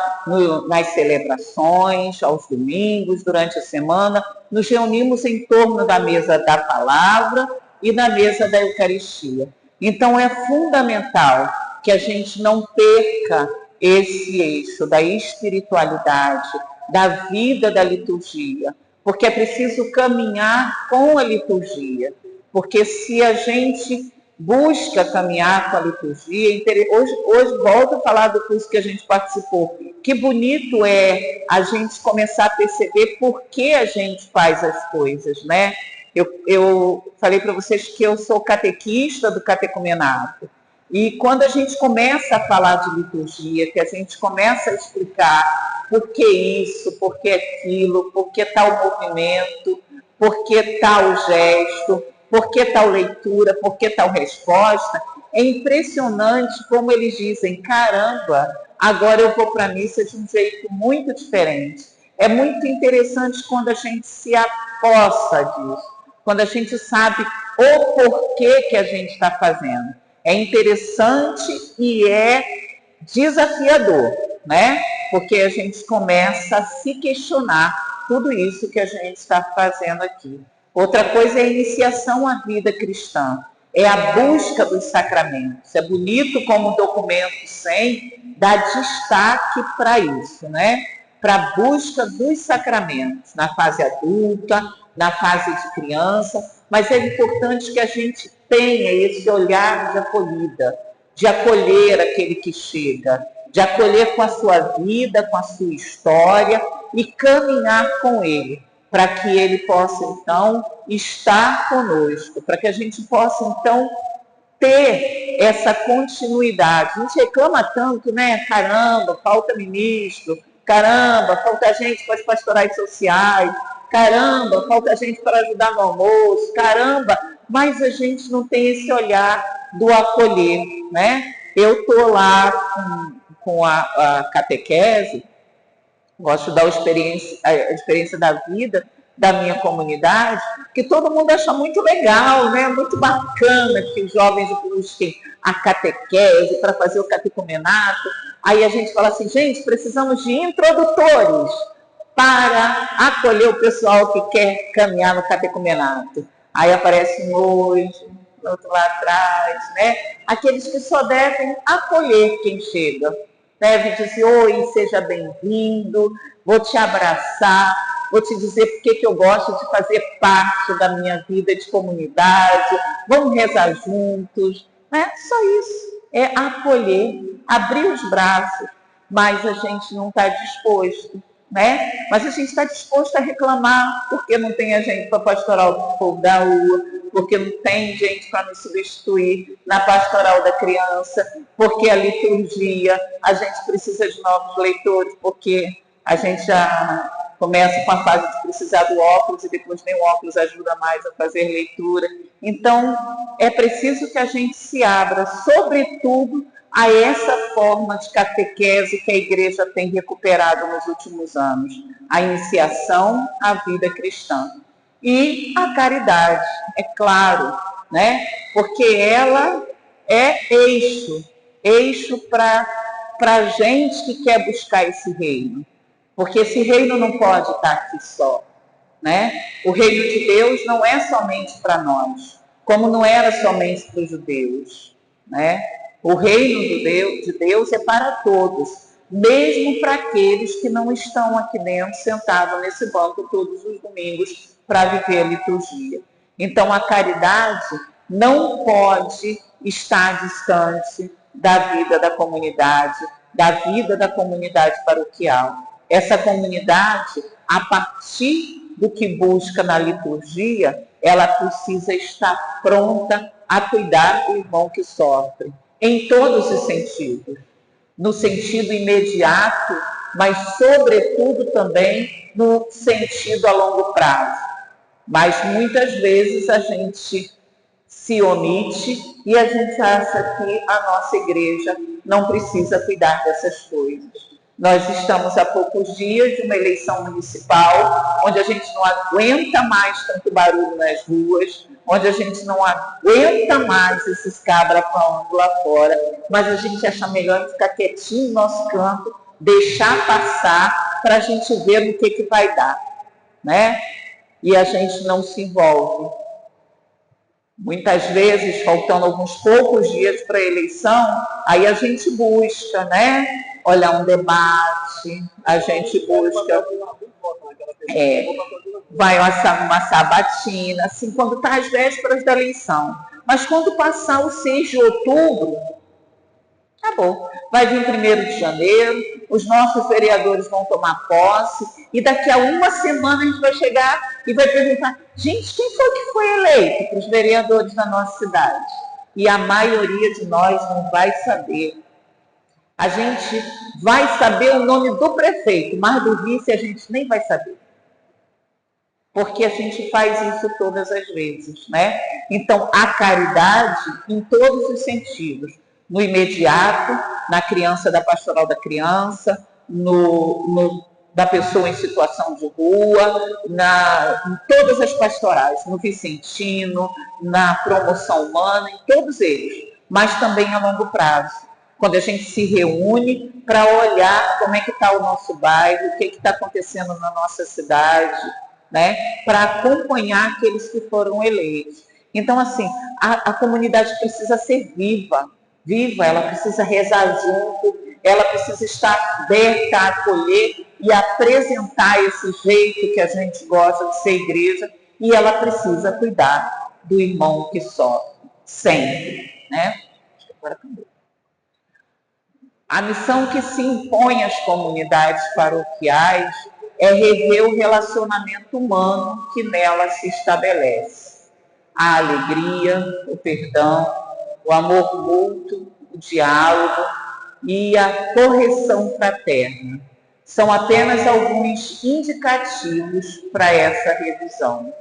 nas celebrações, aos domingos, durante a semana. Nos reunimos em torno da mesa da palavra e na mesa da Eucaristia. Então, é fundamental que a gente não perca esse eixo da espiritualidade, da vida da liturgia, porque é preciso caminhar com a liturgia. Porque se a gente busca caminhar com a liturgia, hoje volto a falar do curso que a gente participou. Que bonito é a gente começar a perceber por que a gente faz as coisas, né? Eu falei para vocês que eu sou catequista do catecumenato. E quando a gente começa a falar de liturgia, que a gente começa a explicar por que isso, por que aquilo, por que tal movimento, por que tal gesto, por que tal leitura, por que tal resposta, é impressionante como eles dizem, caramba, agora eu vou para a missa de um jeito muito diferente. É muito interessante quando a gente se apossa disso, quando a gente sabe o porquê que a gente está fazendo. É interessante e é desafiador, né? Porque a gente começa a se questionar tudo isso que a gente está fazendo aqui. Outra coisa é a iniciação à vida cristã, é a busca dos sacramentos. É bonito como o documento 100 dá destaque para isso, né? Para a busca dos sacramentos, na fase adulta, na fase de criança, mas é importante que a gente tenha esse olhar de acolhida, de acolher aquele que chega, de acolher com a sua vida, com a sua história e caminhar com ele, para que ele possa, então, estar conosco, para que a gente possa, então, ter essa continuidade. A gente reclama tanto, né? Caramba, falta ministro, caramba, falta gente para as pastorais sociais, caramba, falta gente para ajudar no almoço, caramba, mas a gente não tem esse olhar do acolher, né? Eu estou lá com a catequese, gosto da experiência da vida da minha comunidade, que todo mundo acha muito legal, né? Muito bacana que os jovens busquem a catequese para fazer o catecumenato. Aí a gente fala assim, gente, precisamos de introdutores para acolher o pessoal que quer caminhar no catecumenato. Aí aparece um hoje, outro lá atrás, né? Aqueles que só devem acolher quem chega. Deve dizer, oi, seja bem-vindo, vou te abraçar, vou te dizer porque que eu gosto de fazer parte da minha vida de comunidade, vamos rezar juntos, né? Só isso, é acolher, abrir os braços, mas a gente não está disposto, né? Mas a gente está disposto a reclamar porque não tem a gente para pastoral do povo da rua, porque não tem gente para nos substituir na pastoral da criança, porque a liturgia, a gente precisa de novos leitores, porque a gente já começa com a fase de precisar do óculos e depois nem o óculos ajuda mais a fazer leitura. Então, é preciso que a gente se abra, sobretudo, a essa forma de catequese que a Igreja tem recuperado nos últimos anos, a iniciação à vida cristã. E a caridade, é claro, né? Porque ela é eixo para a gente que quer buscar esse reino. Porque esse reino não pode estar aqui só, né? O reino de Deus não é somente para nós, como não era somente para os judeus, né? O reino de Deus é para todos, mesmo para aqueles que não estão aqui dentro, sentados nesse banco todos os domingos para viver a liturgia. Então, a caridade não pode estar distante da vida da comunidade paroquial. Essa comunidade, a partir do que busca na liturgia, ela precisa estar pronta a cuidar do irmão que sofre, em todos os sentidos. No sentido imediato, mas sobretudo também no sentido a longo prazo. Mas muitas vezes a gente se omite e a gente acha que a nossa igreja não precisa cuidar dessas coisas. Nós estamos há poucos dias de uma eleição municipal, onde a gente não aguenta mais tanto barulho nas ruas, onde a gente não aguenta mais esses cabra falando lá fora, mas a gente acha melhor ficar quietinho no nosso canto, deixar passar para a gente ver no que vai dar, né? E a gente não se envolve. Muitas vezes, faltando alguns poucos dias para a eleição, aí a gente busca, né? Olhar um debate, a gente busca, vai assar uma sabatina, assim, quando está às vésperas da eleição. Mas quando passar o 6 de outubro, acabou. Vai vir 1º de janeiro, os nossos vereadores vão tomar posse, e daqui a uma semana a gente vai chegar e vai perguntar, gente, quem foi que foi eleito para os vereadores da nossa cidade? E a maioria de nós não vai saber. A gente vai saber o nome do prefeito, mas do vice a gente nem vai saber. Porque a gente faz isso todas as vezes, né? Então, a caridade em todos os sentidos. No imediato, na criança da pastoral da criança, da pessoa em situação de rua, em todas as pastorais, no Vicentino, na promoção humana, em todos eles, mas também a longo prazo. Quando a gente se reúne para olhar como é que está o nosso bairro, o que está acontecendo na nossa cidade, né? Para acompanhar aqueles que foram eleitos. Então, assim, a comunidade precisa ser viva, ela precisa rezar junto, ela precisa estar aberta a acolher e apresentar esse jeito que a gente gosta de ser igreja, e ela precisa cuidar do irmão que sofre, sempre, né? Acho que agora acabou. A missão que se impõe às comunidades paroquiais é rever o relacionamento humano que nela se estabelece. A alegria, o perdão, o amor mútuo, o diálogo e a correção fraterna são apenas alguns indicativos para essa revisão.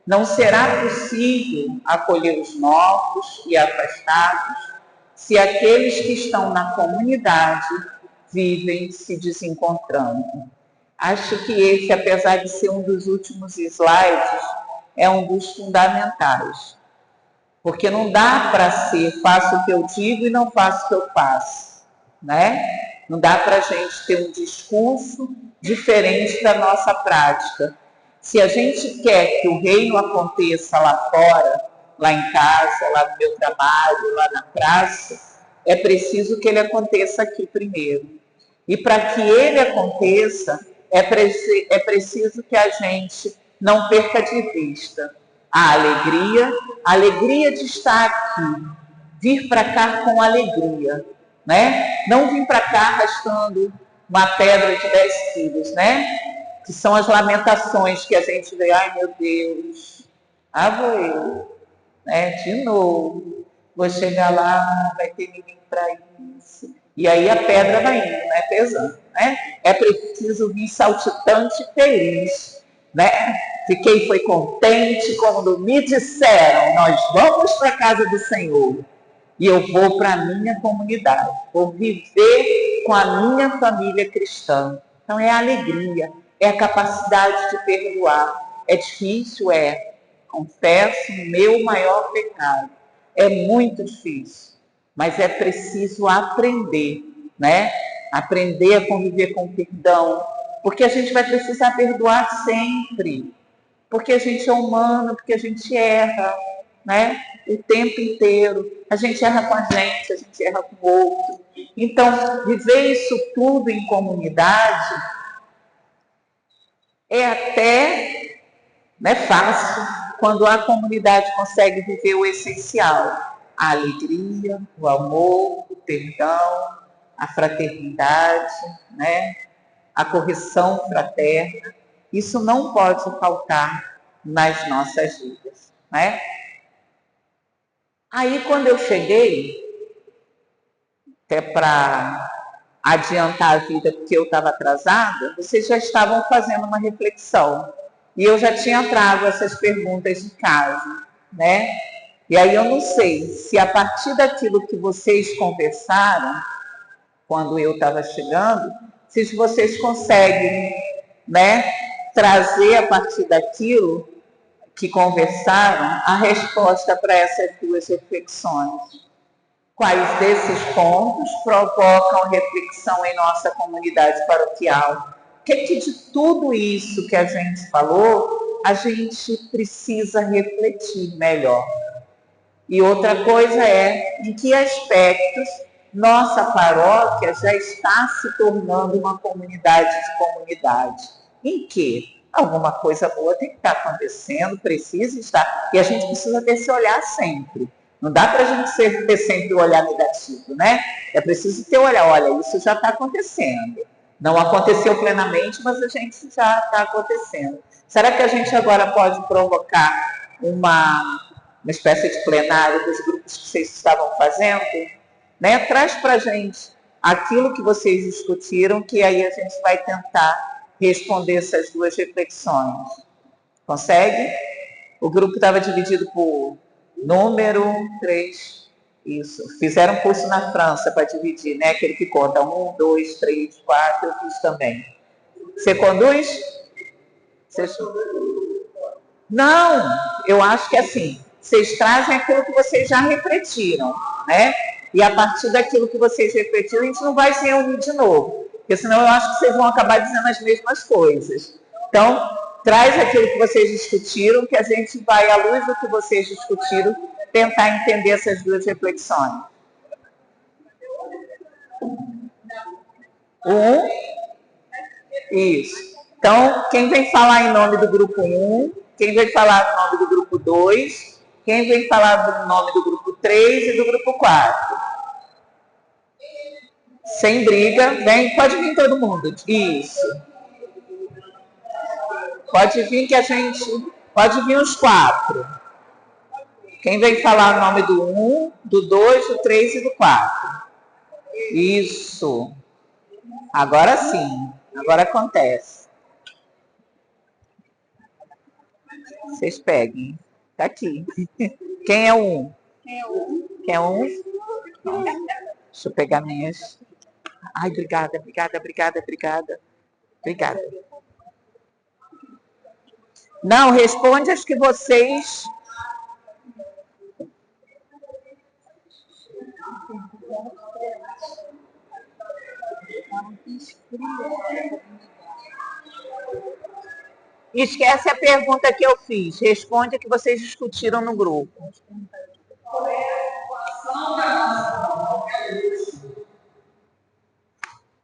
Não será possível acolher os novos e afastados se aqueles que estão na comunidade vivem se desencontrando. Acho que esse, apesar de ser um dos últimos slides, é um dos fundamentais. Porque não dá para ser faço o que eu digo e não faço o que eu faço, né? Não dá para a gente ter um discurso diferente da nossa prática. Se a gente quer que o reino aconteça lá fora, lá em casa, lá no meu trabalho, lá na praça, é preciso que ele aconteça aqui primeiro. E para que ele aconteça, é preciso que a gente não perca de vista a alegria de estar aqui, vir para cá com alegria, né? Não vir para cá arrastando uma pedra de 10 quilos, né? Que são as lamentações que a gente vê, ai meu Deus, vou eu, né? De novo, vou chegar lá, vai ter ninguém para isso. E aí a pedra vai indo, né? Pesando, né? É preciso vir saltitante e feliz, né? Foi contente quando me disseram, nós vamos para a casa do Senhor. E eu vou para a minha comunidade, vou viver com a minha família cristã. Então é a alegria, é a capacidade de perdoar. É difícil, confesso o meu maior pecado. É muito difícil, mas é preciso aprender, né? Aprender a conviver com o perdão, porque a gente vai precisar perdoar sempre, porque a gente é humano, porque a gente erra, né? O tempo inteiro. A gente erra com a gente erra com o outro. Então, viver isso tudo em comunidade é até, né, fácil quando a comunidade consegue viver o essencial: a alegria, o amor, o perdão, a fraternidade, né, a correção fraterna. Isso não pode faltar nas nossas vidas, né? Aí, quando eu cheguei, até para adiantar a vida porque eu estava atrasada, vocês já estavam fazendo uma reflexão. E eu já tinha trago essas perguntas de casa, né? E aí eu não sei se a partir daquilo que vocês conversaram, quando eu estava chegando, se vocês conseguem, né, trazer a partir daquilo que conversaram a resposta para essas duas reflexões. Quais desses pontos provocam reflexão em nossa comunidade paroquial? O que de tudo isso que a gente falou, a gente precisa refletir melhor? E outra coisa é em que aspectos nossa paróquia já está se tornando uma comunidade de comunidade. Em que? Alguma coisa boa tem que estar acontecendo, precisa estar. E a gente precisa ter esse olhar sempre. Não dá para a gente ter sempre o olhar negativo, né? É preciso ter o olhar, olha, isso já está acontecendo. Não aconteceu plenamente, mas a gente já está acontecendo. Será que a gente agora pode provocar uma espécie de plenário dos grupos que vocês estavam fazendo? Né? Traz para a gente aquilo que vocês discutiram, que aí a gente vai tentar responder essas duas reflexões. Consegue? O grupo estava dividido por número 3. Isso. Fizeram um curso na França para dividir, né? Aquele que conta 1, 2, 3, 4, eu fiz também. Você conduz? Você... Não, eu acho que assim, vocês trazem aquilo que vocês já refletiram, né? E a partir daquilo que vocês refletiram, a gente não vai se reunir de novo, porque senão eu acho que vocês vão acabar dizendo as mesmas coisas. Então, traz aquilo que vocês discutiram, que a gente vai, à luz do que vocês discutiram, tentar entender essas duas reflexões. Isso. Então, quem vem falar em nome do grupo 1, quem vem falar em nome do grupo 2, quem vem falar no nome do grupo 3 e do grupo 4. Sem briga, vem, pode vir todo mundo. Isso. Pode vir que a gente. Pode vir os 4. Quem vem falar o nome do 1, do 2, do 3 e do 4. Isso. Agora sim. Agora acontece. Vocês peguem. Tá aqui. Quem é o 1? Quem é o 1? Deixa eu pegar minhas. Ai, obrigada. Não, responde as que vocês... Esquece a pergunta que eu fiz. Responde a que vocês discutiram no grupo.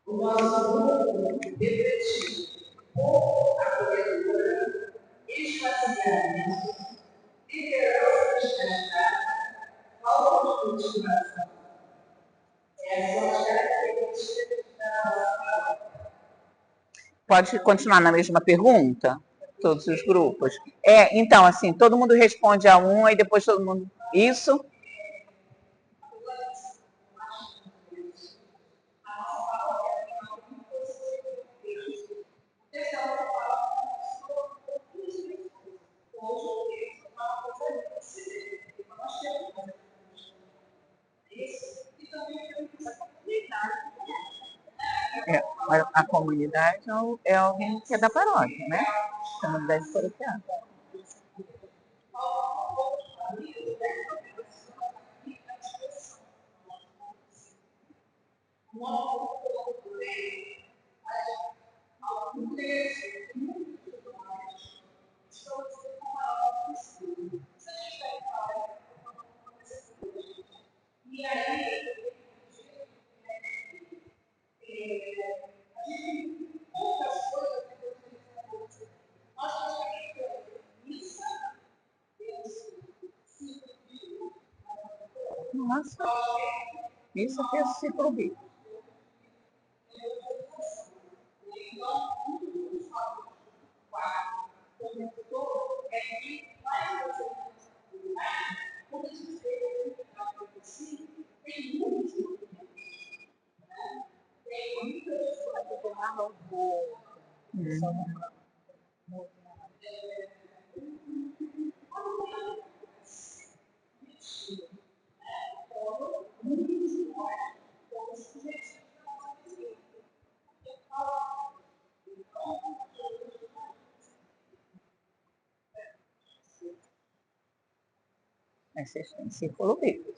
O nosso grupo refletiu por acolhedora, esvaziamento, liderança desgastada, falta de motivação. Essas são as características da nossa palavra. Pode continuar na mesma pergunta? Todos os grupos. Então, assim, todo mundo responde a um e depois todo mundo... Isso? A comunidade é alguém que é da paróquia, né? Comunidade paroquial. Nossa, isso aqui é ciclo bíblico. Mas vocês têm círculo bíblico.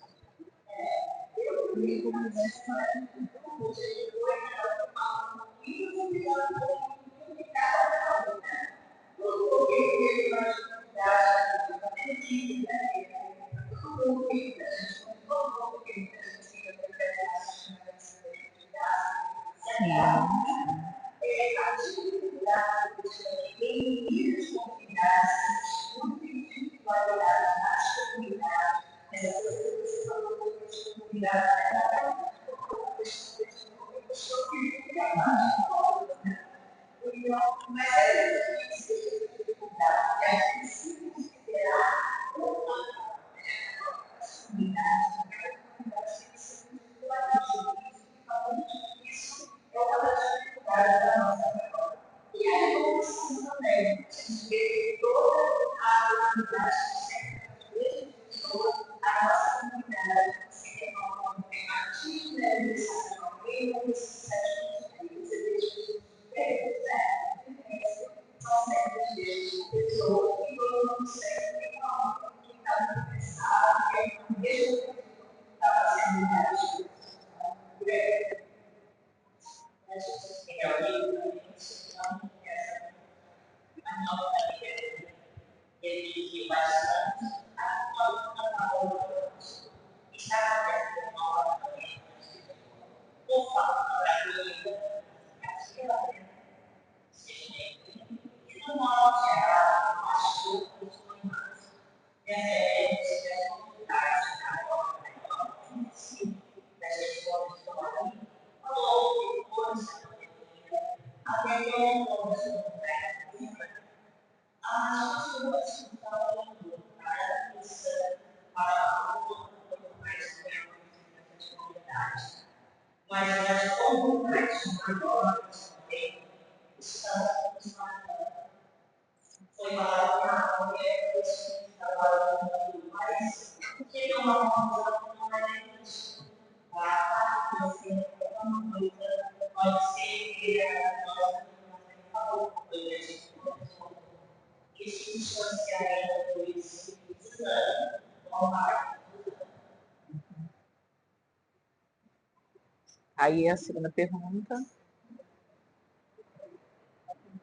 Aí a segunda pergunta.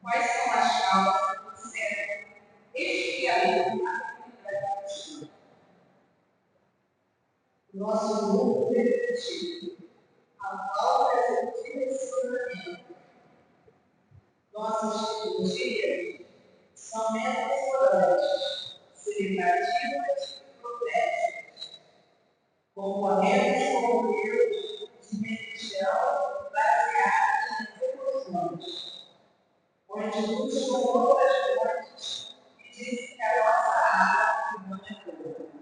Quais são as causas que servem esfriamento? Nosso grupo refletiu a falta de direcionamento. Nossas teologias são metaforantes, celebrativas e proféticas, concorrentes com modelos de religião baseados nas emoções, onde buscam outras fontes e dizem que a nossa arte não é boa.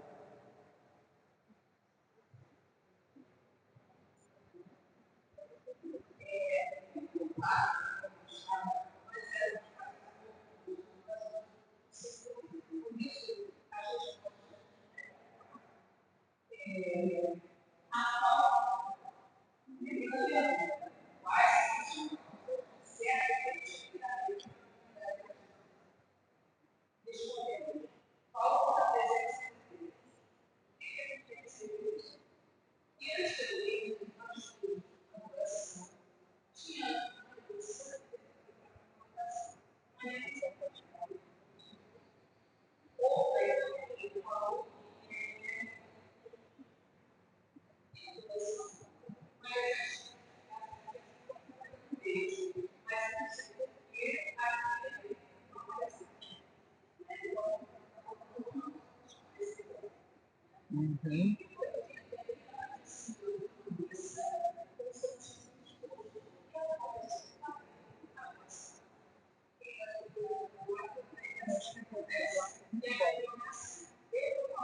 Uhum.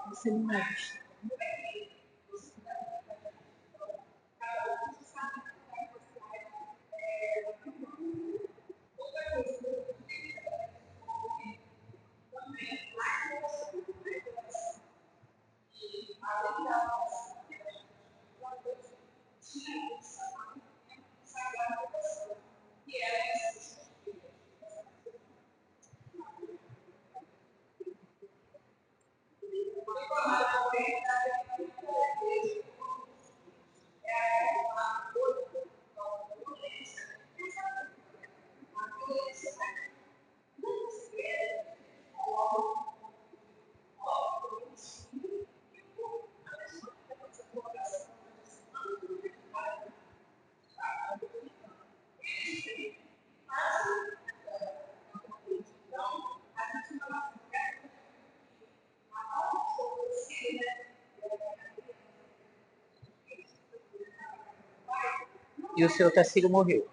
Você não é. E o seu Tacílio morreu.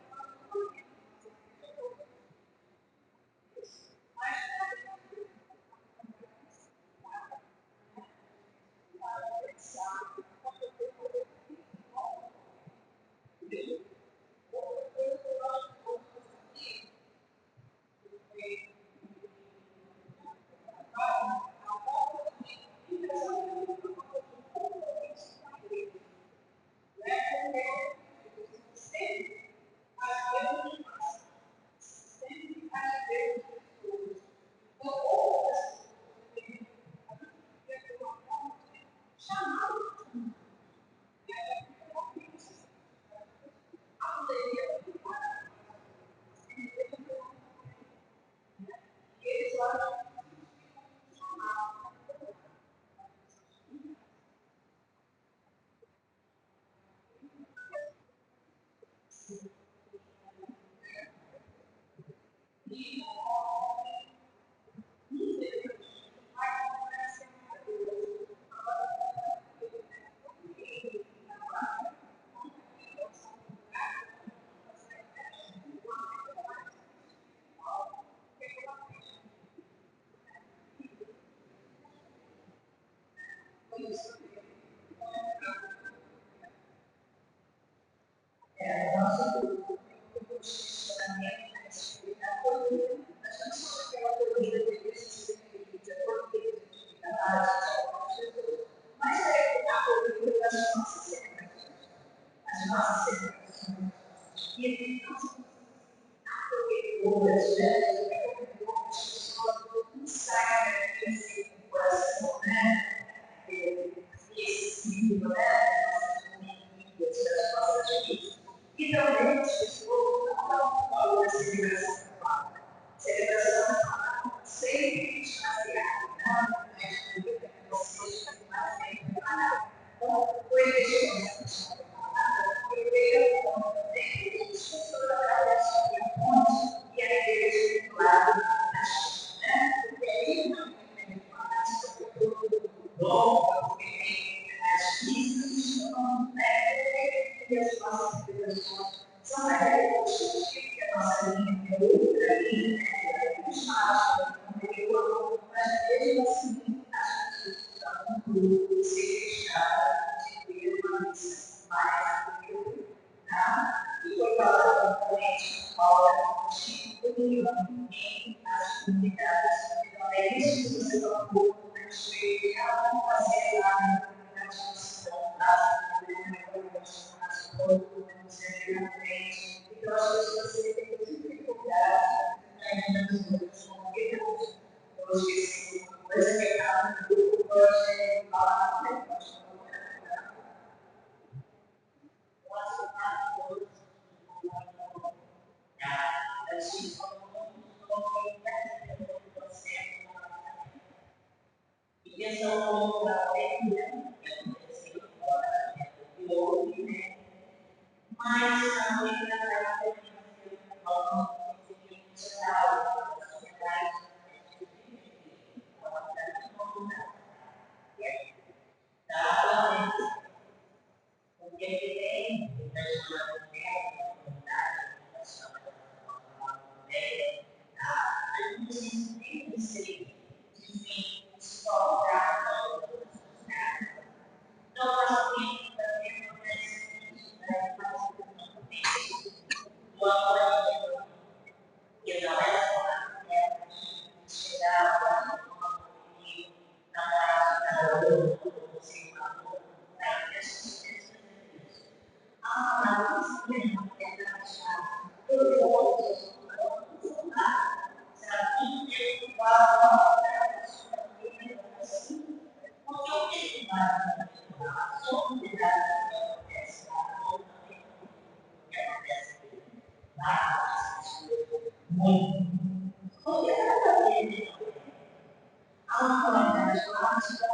há uma comunidade mágica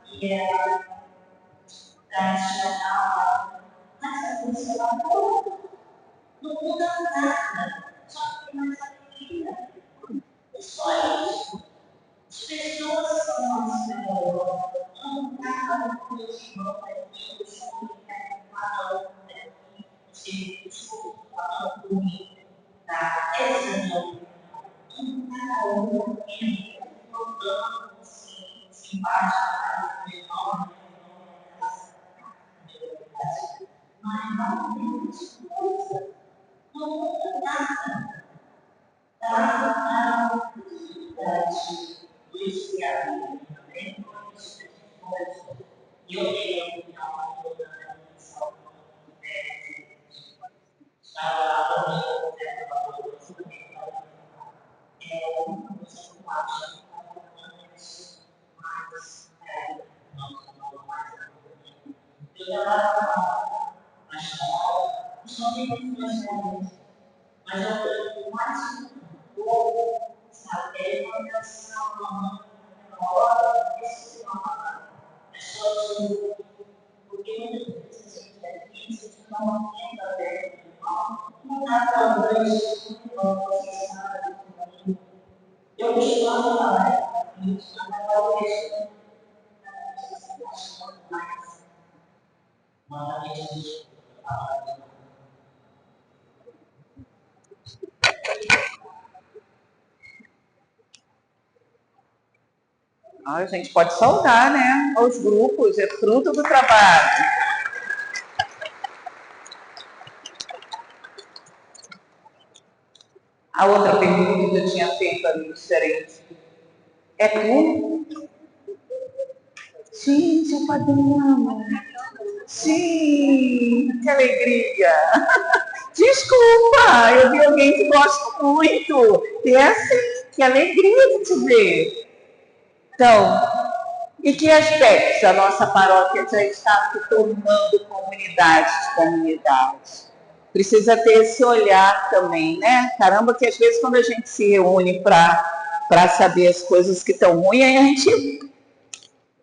que é tradicional, mas a funciona pouco. Não muda nada, só que tem mais alegria. É só isso. As pessoas são mais melhores. Não cada um dos irmãos aqui, os que falam aqui, os falam comigo, tá? Essa é a minha opinião. Cada um tem um simpático, menor, mas não tem coisa. Não muda nada. Dá uma possibilidade do esquiador também, e eu tenho a opinião toda a missão do médico, estava lá comigo, uma pessoa que acha eu estava na escola, só tem mais coisas, mas eu mais um pouco, sabe? É uma reação, uma hora, esse é só de porque muitas vezes a gente é difícil, não tenta ver, não dá para dois, não vocês sabem, eu costumava falar, eu costumava falar o texto, mais, uma vez A gente pode saudar, né? Os grupos, é fruto do trabalho. A outra pergunta que eu tinha feito ali diferente. É tu? Gente, a padrinha. Sim, que alegria. Desculpa, eu vi alguém que gosta muito. E é assim, que alegria de te ver. Então, e que aspectos a nossa paróquia já está se tornando comunidade de comunidade? Precisa ter esse olhar também, né? Caramba, que às vezes quando a gente se reúne para saber as coisas que estão ruins, aí a gente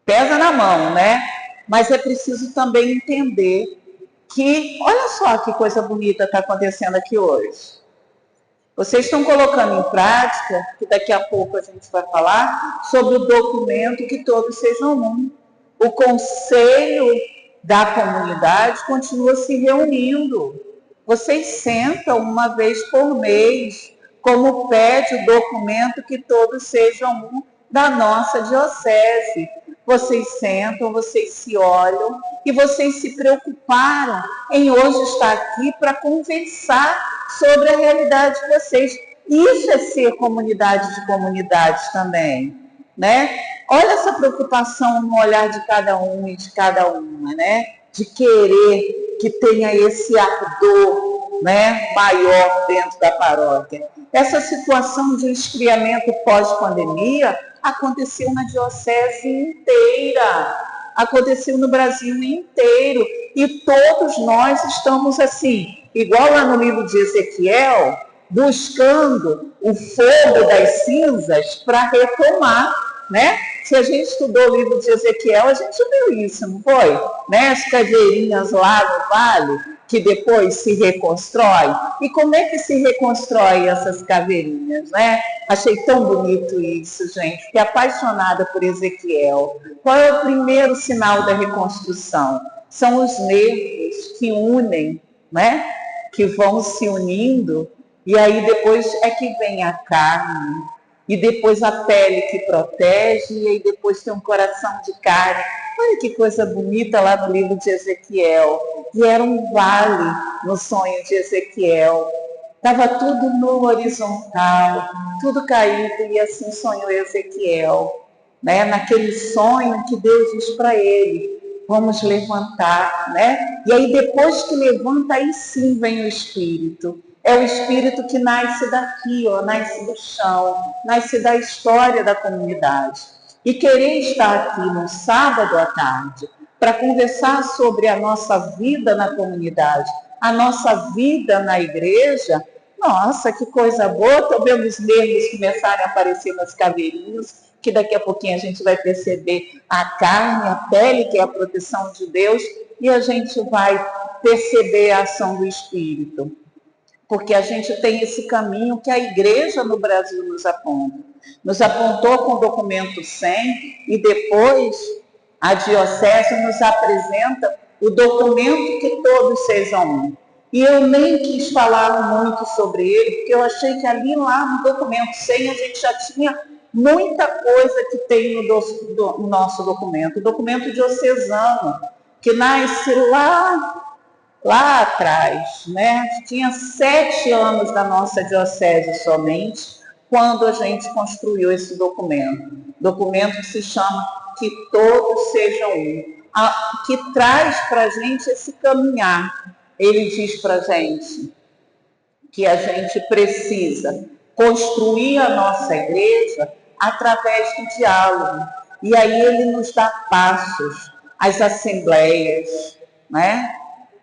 pesa na mão, né? Mas é preciso também entender que, olha só que coisa bonita está acontecendo aqui hoje. Vocês estão colocando em prática, que daqui a pouco a gente vai falar, sobre o documento que todos sejam um. O conselho da comunidade continua se reunindo. Vocês sentam uma vez por mês, como pede o documento que todos sejam um da nossa diocese. Vocês sentam, vocês se olham e vocês se preocuparam em hoje estar aqui para conversar sobre a realidade de vocês. Isso é ser comunidade de comunidades também, né? Olha essa preocupação no olhar de cada um e de cada uma, né? De querer que tenha esse ardor, né, maior dentro da paróquia. Essa situação de esfriamento pós-pandemia aconteceu na diocese inteira, aconteceu no Brasil inteiro, e todos nós estamos assim, igual lá no livro de Ezequiel, buscando o fogo das cinzas para retomar, né? Se a gente estudou o livro de Ezequiel, a gente viu isso, não foi? Né? As caveirinhas lá no vale, que depois se reconstrói. E como é que se reconstrói essas caveirinhas, né? Achei tão bonito isso, gente. Fiquei apaixonada por Ezequiel. Qual é o primeiro sinal da reconstrução? São os nervos que unem, né? Que vão se unindo, e aí depois é que vem a carne, e depois a pele que protege, e aí depois tem um coração de carne. Olha que coisa bonita lá no livro de Ezequiel. E era um vale no sonho de Ezequiel. Estava tudo no horizontal, tudo caído, e assim sonhou Ezequiel, né? Naquele sonho que Deus diz para ele, vamos levantar, né? E aí depois que levanta, aí sim vem o Espírito. É o Espírito que nasce daqui, ó, nasce do chão, nasce da história da comunidade. E querer estar aqui no sábado à tarde para conversar sobre a nossa vida na comunidade, a nossa vida na igreja, Nossa, que coisa boa, estou vendo os nervos começarem a aparecer nos caveirinhos, que daqui a pouquinho a gente vai perceber a carne, a pele, que é a proteção de Deus, e a gente vai perceber a ação do Espírito. Porque a gente tem esse caminho que a igreja no Brasil nos aponta. Nos apontou com o documento 100 e depois a diocese nos apresenta o documento que todos sejam um. E eu nem quis falar muito sobre ele, porque eu achei que ali lá no documento 100 a gente já tinha muita coisa que tem no nosso documento. O documento diocesano, que nasce lá atrás, né? Tinha 7 anos da nossa diocese somente, quando a gente construiu esse documento. Documento que se chama Que Todos Sejam Um, que traz para a gente esse caminhar. Ele diz para a gente que a gente precisa construir a nossa igreja através do diálogo. E aí ele nos dá passos, as assembleias, né?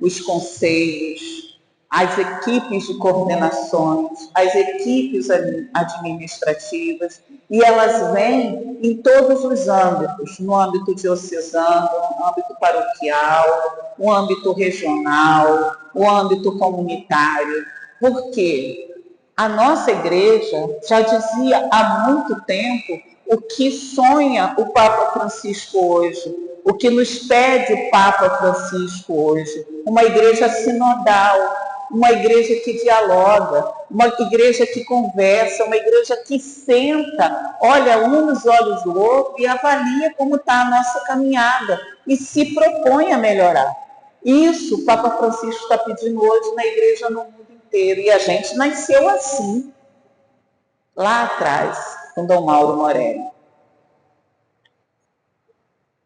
Os conselhos, as equipes de coordenações, as equipes administrativas, e elas vêm em todos os âmbitos, no âmbito diocesano, no âmbito paroquial, no âmbito regional, no âmbito comunitário. Por quê? A nossa igreja já dizia há muito tempo o que sonha o Papa Francisco hoje, o que nos pede o Papa Francisco hoje. Uma igreja sinodal, uma igreja que dialoga, uma igreja que conversa, uma igreja que senta, olha um nos olhos do outro e avalia como está a nossa caminhada e se propõe a melhorar. Isso o Papa Francisco está pedindo hoje na igreja no mundo inteiro. E a gente nasceu assim, lá atrás, com Dom Mauro Morelli.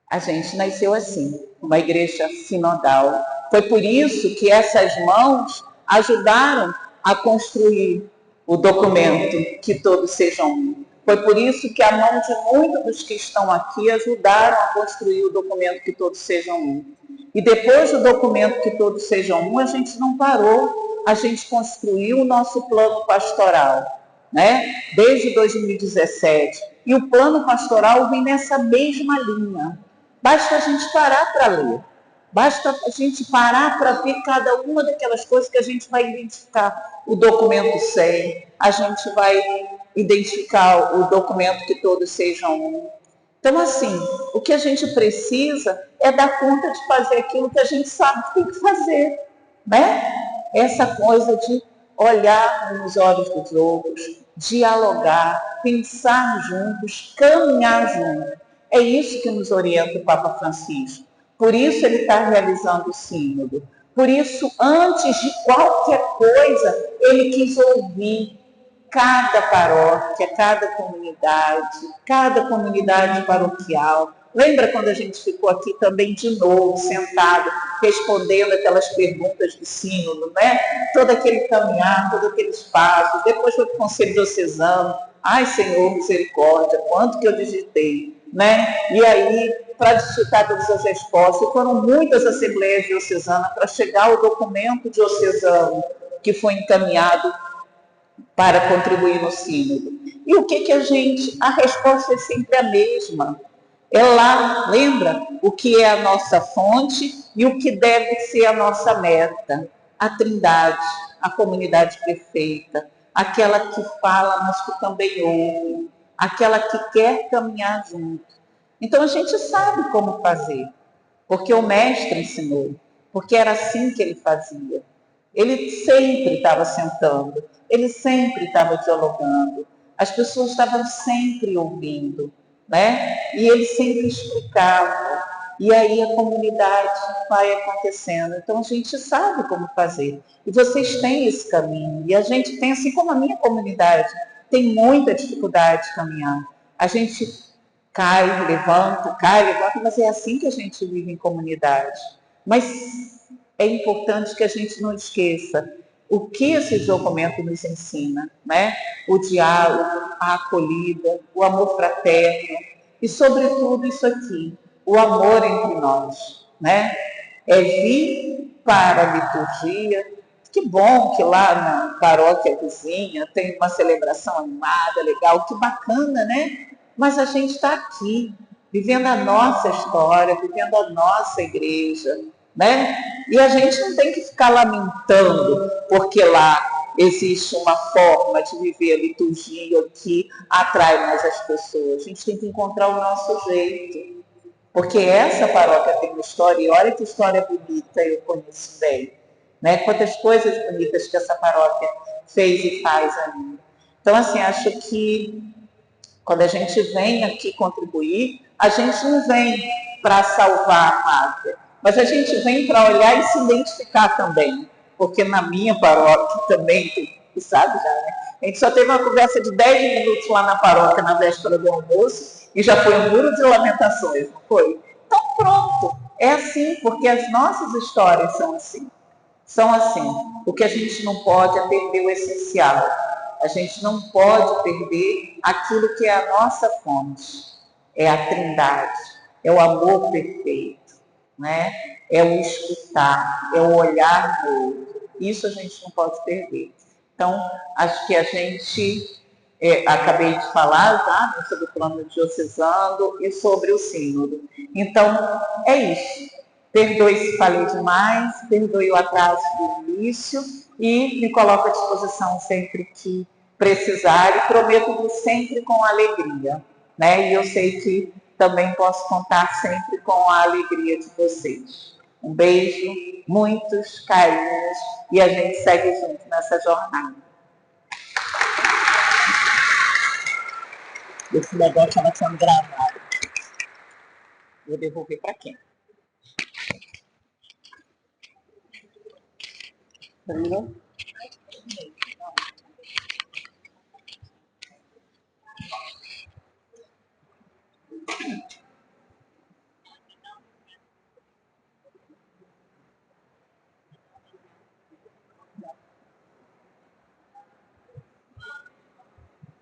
A gente nasceu assim, uma igreja sinodal. Foi por isso que essas mãos ajudaram a construir o documento Que Todos Sejam Um. Foi por isso que a mão de muitos dos que estão aqui ajudaram a construir o documento Que Todos Sejam Um. E depois do documento Que Todos Sejam Um, a gente não parou, a gente construiu o nosso plano pastoral, né? Desde 2017. E o plano pastoral vem nessa mesma linha. Basta a gente parar para ler. Basta a gente parar para ver cada uma daquelas coisas que a gente vai identificar. O documento 100, a gente vai identificar o documento Que Todos Sejam Um. Então, assim, o que a gente precisa é dar conta de fazer aquilo que a gente sabe que tem que fazer, né? Essa coisa de olhar nos olhos dos outros, dialogar, pensar juntos, caminhar juntos. É isso que nos orienta o Papa Francisco. Por isso ele está realizando o sínodo. Por isso, antes de qualquer coisa, ele quis ouvir cada paróquia, cada comunidade paroquial. Lembra quando a gente ficou aqui também de novo, sentado, respondendo aquelas perguntas do sínodo, né? Todo aquele caminhar, todos aqueles passos. Depois foi para o Conselho Diocesano. Ai, Senhor, misericórdia, quanto que eu digitei, né? E aí, para digitar todas as respostas, foram muitas assembleias diocesanas para chegar ao documento diocesano que foi encaminhado para contribuir no sínodo. E o que a gente... A resposta é sempre a mesma. É lá, lembra? O que é a nossa fonte e o que deve ser a nossa meta. A Trindade, a comunidade perfeita, aquela que fala, mas que também ouve, aquela que quer caminhar junto. Então a gente sabe como fazer, porque o Mestre ensinou, porque era assim que ele fazia. Ele sempre estava sentando, ele sempre estava dialogando, as pessoas estavam sempre ouvindo, né? E ele sempre explicava, e aí a comunidade vai acontecendo. Então a gente sabe como fazer, e vocês têm esse caminho, e a gente tem, assim como a minha comunidade, tem muita dificuldade de caminhar. A gente cai, levanta, mas é assim que a gente vive em comunidade. Mas é importante que a gente não esqueça o que esse documento nos ensina, né? O diálogo, a acolhida, o amor fraterno e, sobretudo, isso aqui, o amor entre nós, né? É vir para a liturgia, Que bom que lá na paróquia vizinha tem uma celebração animada, legal, que bacana, né? Mas a gente está aqui, vivendo a nossa história, vivendo a nossa igreja, né? E a gente não tem que ficar lamentando porque lá existe uma forma de viver a liturgia que atrai mais as pessoas. A gente tem que encontrar o nosso jeito. Porque essa paróquia tem uma história, e olha que história bonita eu conheço bem. Né? Quantas coisas bonitas que essa paróquia fez e faz ainda. Então, assim, acho que quando a gente vem aqui contribuir, a gente não vem para salvar a pátria, mas a gente vem para olhar e se identificar também. Porque na minha paróquia também, tu sabe já, né? A gente só teve uma conversa de 10 minutos lá na paróquia, na véspera do almoço, e já foi um muro de lamentações, não foi? Então pronto, é assim, porque as nossas histórias são assim. São assim. O que a gente não pode é perder o essencial. A gente não pode perder aquilo que é a nossa fonte. É a trindade, é o amor perfeito, né? É o escutar, é o olhar no outro. Isso a gente não pode perder. Então, acho que a gente, acabei de falar já, né, sobre o plano diocesano e sobre o sínodo. Então, é isso. Perdoe se falei demais, perdoe o atraso do início e me coloco à disposição sempre que precisar e prometo sempre com alegria, né? E eu sei que também posso contar sempre com a alegria de vocês. Um beijo, muitos carinhos e a gente segue junto nessa jornada. Esse negócio estava sendo gravado. Vou devolver para quem? Terminou?